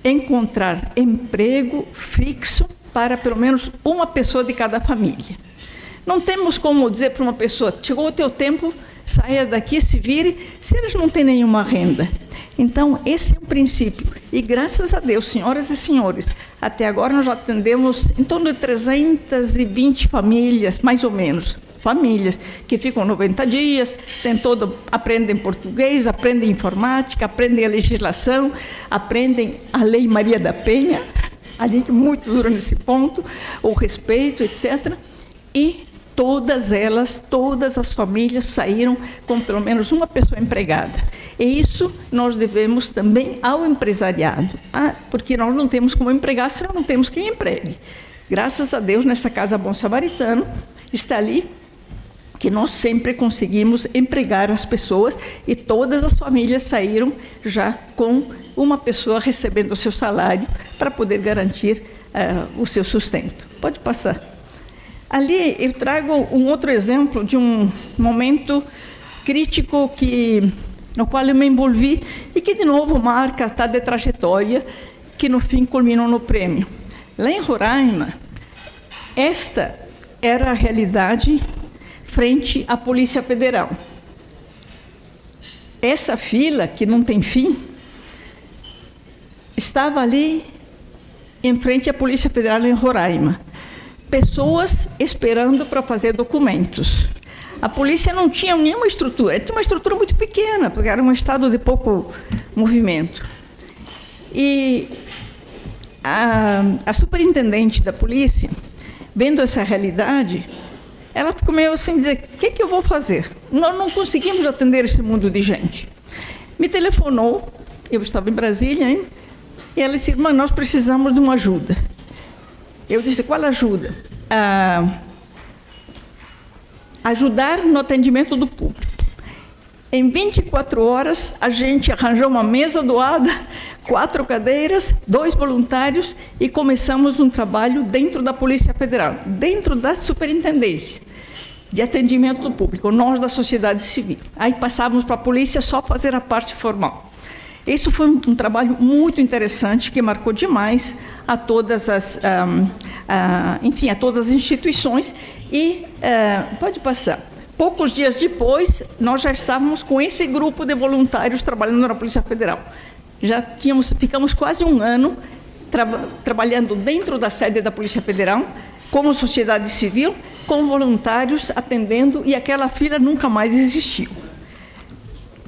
encontrar emprego fixo para pelo menos uma pessoa de cada família. Não temos como dizer para uma pessoa, chegou o teu tempo, saia daqui, se vire, se eles não têm nenhuma renda. Então, esse é um princípio. E graças a Deus, senhoras e senhores, até agora nós já atendemos em torno de 320 famílias, mais ou menos, famílias que ficam 90 dias, aprendem português, aprendem informática, aprendem a legislação, aprendem a Lei Maria da Penha, a gente muito dura nesse ponto, o respeito, etc. E todas as famílias saíram com pelo menos uma pessoa empregada. E isso nós devemos também ao empresariado, porque nós não temos como empregar, senão não temos quem empregue. Graças a Deus, nessa Casa Bom Samaritano, está ali que nós sempre conseguimos empregar as pessoas e todas as famílias saíram já com uma pessoa recebendo o seu salário para poder garantir o seu sustento. Pode passar. Ali eu trago um outro exemplo de um momento crítico no qual eu me envolvi e que, de novo, marca a de trajetória que, no fim, culminou no prêmio. Lá em Roraima, esta era a realidade frente à Polícia Federal. Essa fila, que não tem fim, estava ali em frente à Polícia Federal em Roraima. Pessoas esperando para fazer documentos. A polícia não tinha nenhuma estrutura, tinha uma estrutura muito pequena, porque era um estado de pouco movimento. E a superintendente da polícia, vendo essa realidade, ela ficou meio assim, dizer, o que eu vou fazer? Nós não conseguimos atender esse mundo de gente. Me telefonou, eu estava em Brasília ainda, e ela disse, irmã, nós precisamos de uma ajuda. Eu disse, qual ajuda? Ajudar no atendimento do público. Em 24 horas, a gente arranjou uma mesa doada, 4 cadeiras, 2 voluntários e começamos um trabalho dentro da Polícia Federal, dentro da superintendência de atendimento do público, nós da sociedade civil. Aí passávamos para a polícia só fazer a parte formal. Isso foi um trabalho muito interessante que marcou demais a todas as, enfim, a todas as instituições e pode passar. Poucos dias depois, nós já estávamos com esse grupo de voluntários trabalhando na Polícia Federal. Ficamos quase um ano trabalhando dentro da sede da Polícia Federal, como sociedade civil, com voluntários atendendo, e aquela fila nunca mais existiu.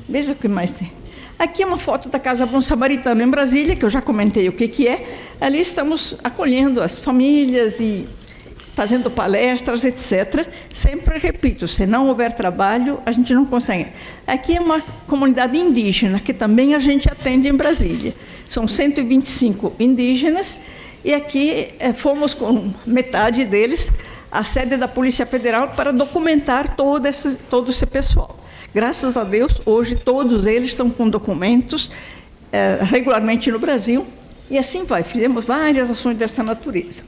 Veja o que mais tem. Aqui é uma foto da Casa Bom Samaritano, em Brasília, que eu já comentei o que é. Ali estamos acolhendo as famílias e fazendo palestras, etc. Sempre repito, se não houver trabalho, a gente não consegue. Aqui é uma comunidade indígena, que também a gente atende em Brasília. São 125 indígenas, e aqui fomos com metade deles à sede da Polícia Federal para documentar todo esse pessoal. Graças a Deus, hoje todos eles estão com documentos regularmente no Brasil, e assim vai. Fizemos várias ações desta natureza.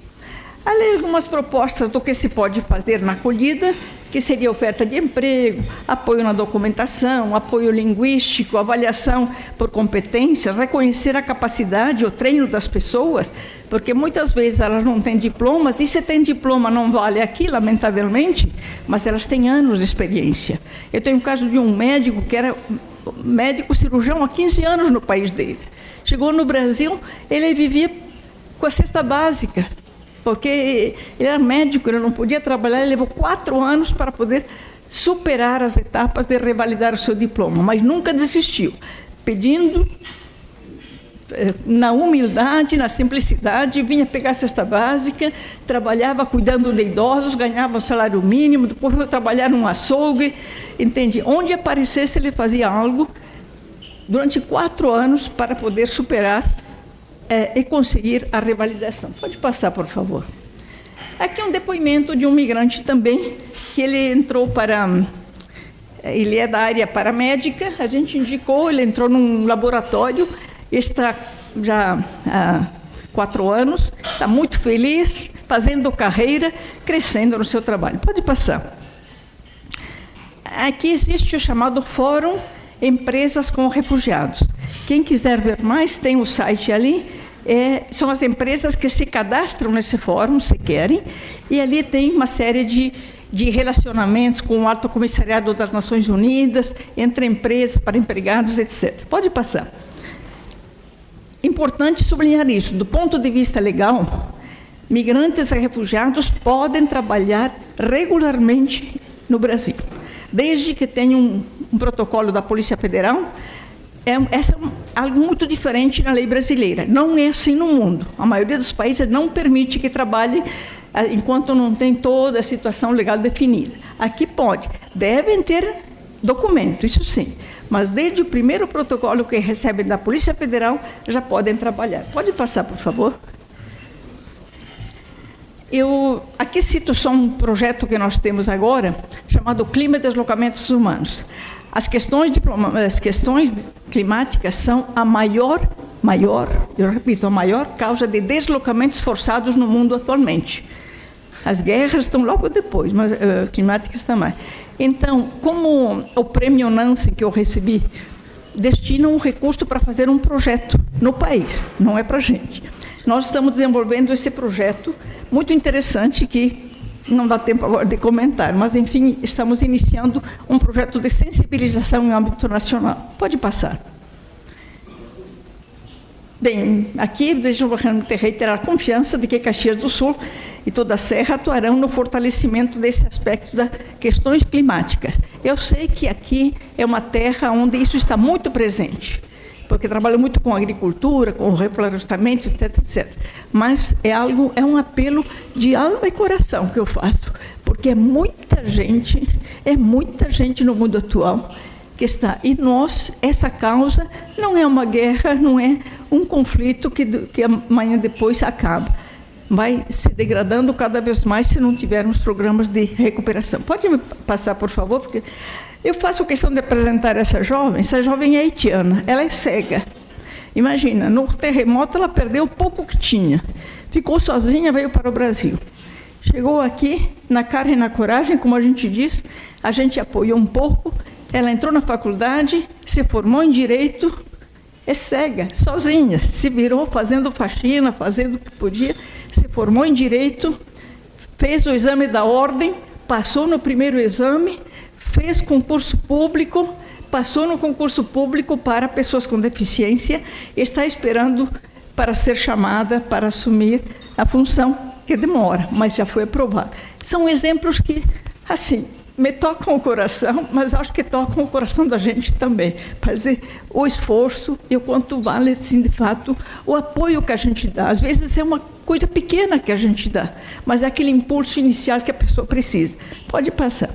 Ali algumas propostas do que se pode fazer na acolhida, que seria oferta de emprego, apoio na documentação, apoio linguístico, avaliação por competência, reconhecer a capacidade, o treino das pessoas, porque muitas vezes elas não têm diplomas, e se tem diploma não vale aqui, lamentavelmente, mas elas têm anos de experiência. Eu tenho o caso de um médico que era médico cirurgião há 15 anos no país dele. Chegou no Brasil, ele vivia com a cesta básica, porque ele era médico, ele não podia trabalhar, ele levou 4 anos para poder superar as etapas de revalidar o seu diploma, mas nunca desistiu, pedindo na humildade, na simplicidade, vinha pegar a cesta básica, trabalhava cuidando de idosos, ganhava o salário mínimo, depois foi trabalhar num açougue, entende? Onde aparecesse ele fazia algo durante 4 anos para poder superar e conseguir a revalidação. Pode passar, por favor. Aqui é um depoimento de um migrante também, que ele entrou ele é da área paramédica, a gente indicou, ele entrou num laboratório, está já há 4 anos, está muito feliz, fazendo carreira, crescendo no seu trabalho. Pode passar. Aqui existe o chamado Fórum Empresas com Refugiados. Quem quiser ver mais, tem o site ali. São as empresas que se cadastram nesse fórum, se querem, e ali tem uma série de relacionamentos com o Alto Comissariado das Nações Unidas, entre empresas, para empregados, etc. Pode passar. Importante sublinhar isso. Do ponto de vista legal, migrantes e refugiados podem trabalhar regularmente no Brasil, desde que tenham um protocolo da Polícia Federal. Essa é algo muito diferente na lei brasileira. Não é assim no mundo. A maioria dos países não permite que trabalhe enquanto não tem toda a situação legal definida. Aqui pode. Devem ter documento, isso sim. Mas desde o primeiro protocolo que recebem da Polícia Federal, já podem trabalhar. Pode passar, por favor. Eu aqui cito só um projeto que nós temos agora, chamado Clima e Deslocamentos Humanos. As questões climáticas são a maior, eu repito, a maior causa de deslocamentos forçados no mundo atualmente. As guerras estão logo depois, mas climáticas também. Então, como o prêmio Nansen que eu recebi destina um recurso para fazer um projeto no país, não é para a gente. Nós estamos desenvolvendo esse projeto muito interessante que não dá tempo agora de comentar, mas, enfim, estamos iniciando um projeto de sensibilização em âmbito nacional. Pode passar. Bem, aqui deixa eu reiterar a confiança de que Caxias do Sul e toda a Serra atuarão no fortalecimento desse aspecto das questões climáticas. Eu sei que aqui é uma terra onde isso está muito presente, porque trabalho muito com agricultura, com reflorestamento, etc, etc. Mas é um apelo de alma e coração que eu faço, porque é muita gente no mundo atual que está. E essa causa não é uma guerra, não é um conflito que amanhã depois acaba. Vai se degradando cada vez mais se não tivermos programas de recuperação. Pode me passar, por favor, porque eu faço questão de apresentar essa jovem. Essa jovem é haitiana, ela é cega. Imagina, no terremoto ela perdeu o pouco que tinha. Ficou sozinha, veio para o Brasil. Chegou aqui, na cara e na coragem, como a gente diz, a gente apoiou um pouco. Ela entrou na faculdade, se formou em Direito, é cega, sozinha, se virou fazendo faxina, fazendo o que podia, se formou em Direito, fez o exame da ordem, passou no primeiro exame, fez concurso público, passou no concurso público para pessoas com deficiência e está esperando para ser chamada para assumir a função, que demora, mas já foi aprovada. São exemplos que, assim, me tocam o coração, mas acho que tocam o coração da gente também, para dizer o esforço e o quanto vale, assim, de fato, o apoio que a gente dá. Às vezes é uma coisa pequena que a gente dá, mas é aquele impulso inicial que a pessoa precisa. Pode passar.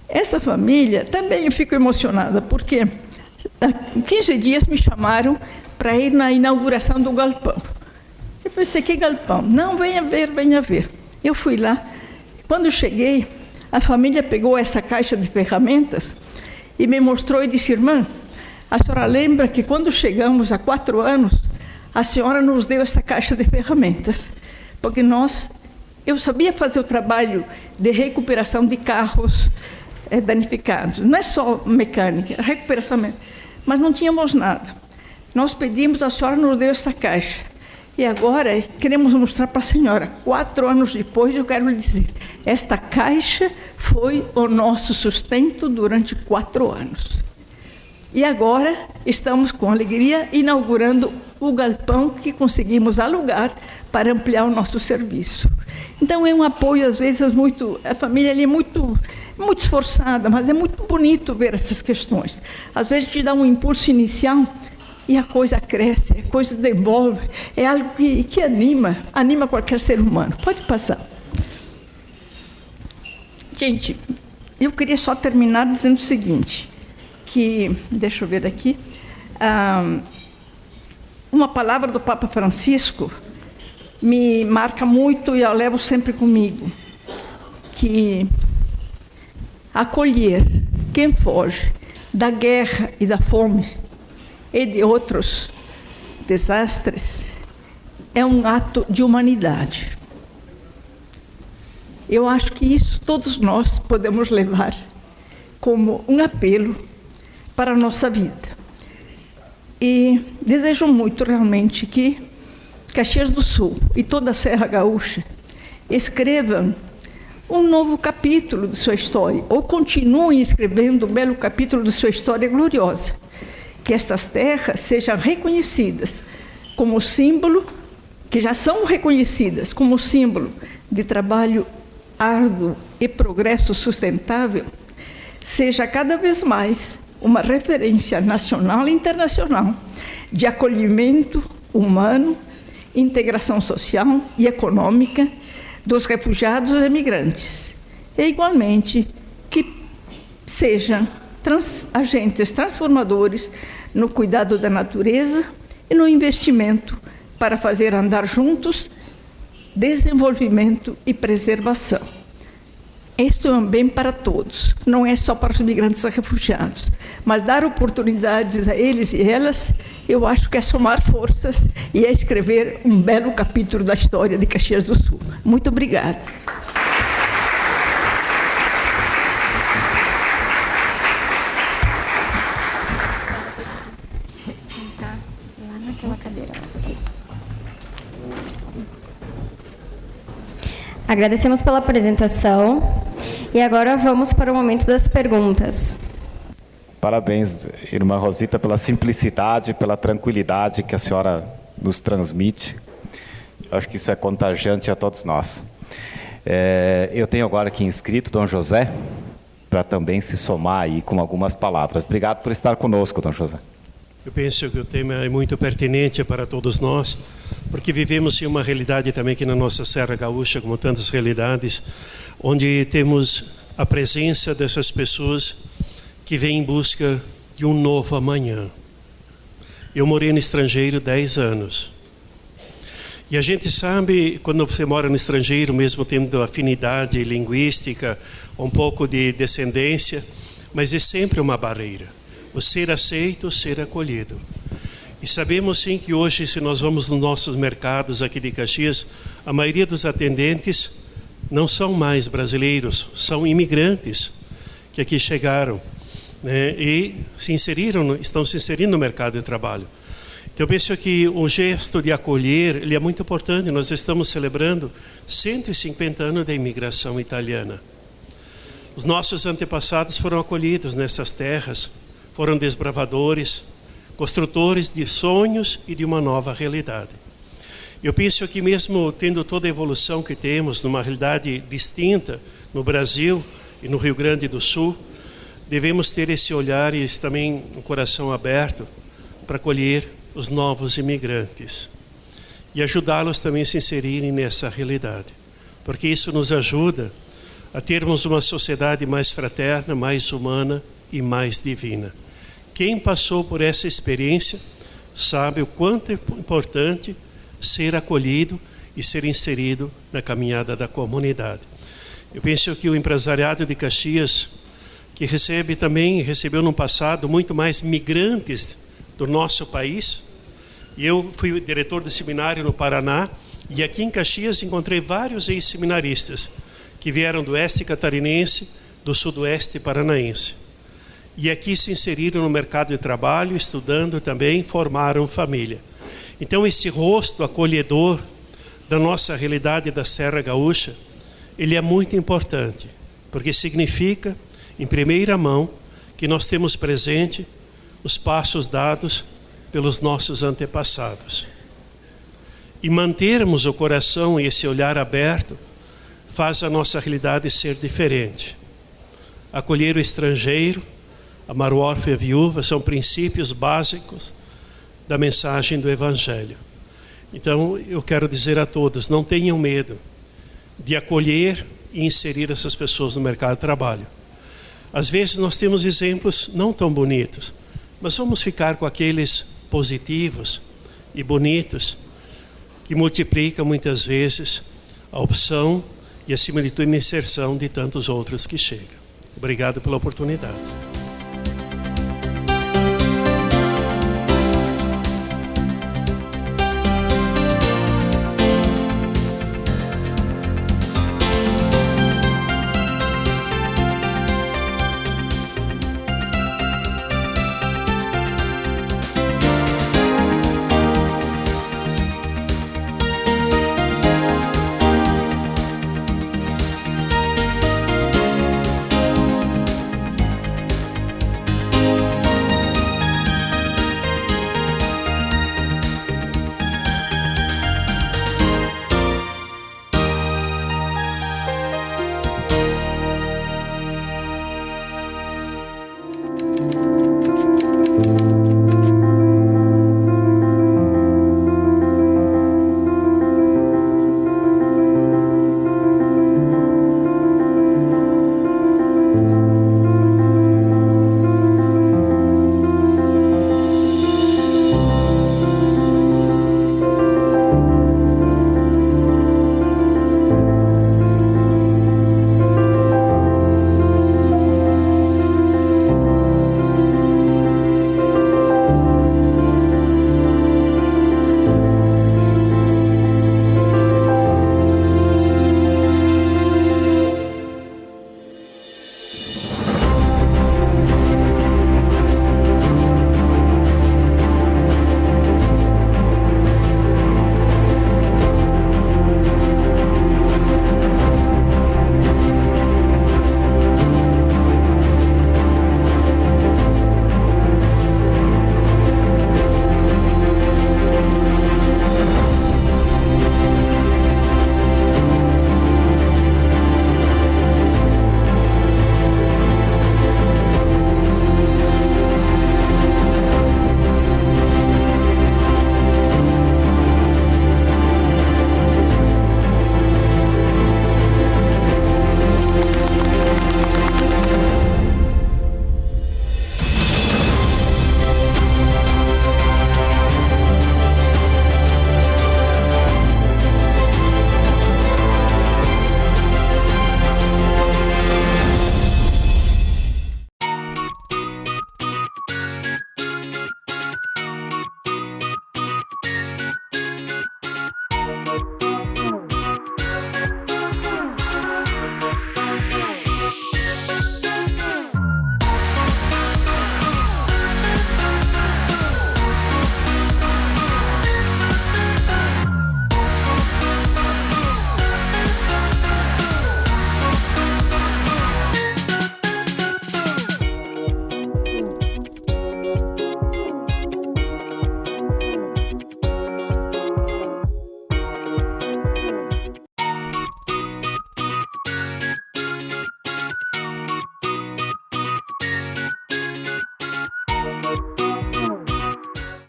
Esta família, também eu fico emocionada, porque há 15 dias me chamaram para ir na inauguração do galpão. Eu pensei, que galpão? Não, venha ver, venha ver. Eu fui lá. Quando cheguei, a família pegou essa caixa de ferramentas e me mostrou e disse, irmã, a senhora lembra que quando chegamos há 4 anos, a senhora nos deu essa caixa de ferramentas, porque eu sabia fazer o trabalho de recuperação de carros danificados, não é só mecânica, recuperação, mas não tínhamos nada. Nós pedimos, a senhora nos deu essa caixa. E agora queremos mostrar para a senhora, 4 anos depois, eu quero lhe dizer, esta caixa foi o nosso sustento durante 4 anos. E agora estamos com alegria inaugurando o galpão que conseguimos alugar para ampliar o nosso serviço. Então é um apoio, às vezes, a família ali é muito esforçada, mas é muito bonito ver essas questões. Às vezes te dá um impulso inicial e a coisa cresce, a coisa desenvolve, é algo que anima qualquer ser humano. Pode passar. Gente, eu queria só terminar dizendo o seguinte, que, deixa eu ver aqui, uma palavra do Papa Francisco me marca muito e eu levo sempre comigo, que acolher quem foge da guerra e da fome e de outros desastres é um ato de humanidade. Eu acho que isso todos nós podemos levar como um apelo para a nossa vida. E desejo muito realmente que Caxias do Sul e toda a Serra Gaúcha escrevam um novo capítulo de sua história, ou continuem escrevendo um belo capítulo de sua história gloriosa. Que estas terras sejam reconhecidas como símbolo, que já são reconhecidas como símbolo de trabalho árduo e progresso sustentável, seja cada vez mais uma referência nacional e internacional de acolhimento humano, integração social e econômica dos refugiados e imigrantes, e igualmente que sejam agentes transformadores no cuidado da natureza e no investimento para fazer andar juntos desenvolvimento e preservação. Isto é um bem para todos, não é só para os imigrantes e refugiados, mas dar oportunidades a eles e elas, eu acho que é somar forças e é escrever um belo capítulo da história de Caxias do Sul. Muito obrigada. Sentar lá naquela cadeira. Agradecemos pela apresentação e agora vamos para o momento das perguntas. Parabéns, irmã Rosita, pela simplicidade, pela tranquilidade que a senhora nos transmite. Eu acho que isso é contagiante a todos nós. Eu tenho agora aqui inscrito Dom José, para também se somar aí com algumas palavras. Obrigado por estar conosco, Dom José. Eu penso que o tema é muito pertinente para todos nós, porque vivemos em uma realidade também aqui na nossa Serra Gaúcha, como tantas realidades, onde temos a presença dessas pessoas que vêm em busca de um novo amanhã. Eu morei no estrangeiro 10 anos. E a gente sabe, quando você mora no estrangeiro, mesmo tendo afinidade linguística, um pouco de descendência, mas é sempre uma barreira. O ser aceito, o ser acolhido. E sabemos sim que hoje, se nós vamos nos nossos mercados aqui de Caxias, a maioria dos atendentes não são mais brasileiros, são imigrantes que aqui chegaram, né, e estão se inserindo no mercado de trabalho. Então eu penso que o gesto de acolher, ele é muito importante. Nós estamos celebrando 150 anos da imigração italiana. Os nossos antepassados foram acolhidos nessas terras, foram desbravadores, construtores de sonhos e de uma nova realidade. Eu penso que mesmo tendo toda a evolução que temos, numa realidade distinta no Brasil e no Rio Grande do Sul, devemos ter esse olhar e também um coração aberto para acolher os novos imigrantes e ajudá-los também a se inserirem nessa realidade, porque isso nos ajuda a termos uma sociedade mais fraterna, mais humana e mais divina. Quem passou por essa experiência sabe o quanto é importante ser acolhido e ser inserido na caminhada da comunidade. Eu penso que o empresariado de Caxias, que recebeu no passado muito mais migrantes do nosso país, e eu fui diretor de seminário no Paraná, e aqui em Caxias encontrei vários ex-seminaristas que vieram do oeste catarinense, do sudoeste paranaense. E aqui se inseriram no mercado de trabalho, estudando também, formaram família. Então esse rosto acolhedor da nossa realidade da Serra Gaúcha, ele é muito importante, porque significa, em primeira mão, que nós temos presente os passos dados pelos nossos antepassados. E mantermos o coração e esse olhar aberto faz a nossa realidade ser diferente. Acolher o estrangeiro, amar o órfão e a viúva, são princípios básicos da mensagem do Evangelho. Então, eu quero dizer a todos, não tenham medo de acolher e inserir essas pessoas no mercado de trabalho. Às vezes nós temos exemplos não tão bonitos, mas vamos ficar com aqueles positivos e bonitos que multiplicam muitas vezes a opção e, acima de tudo, a inserção de tantos outros que chegam. Obrigado pela oportunidade.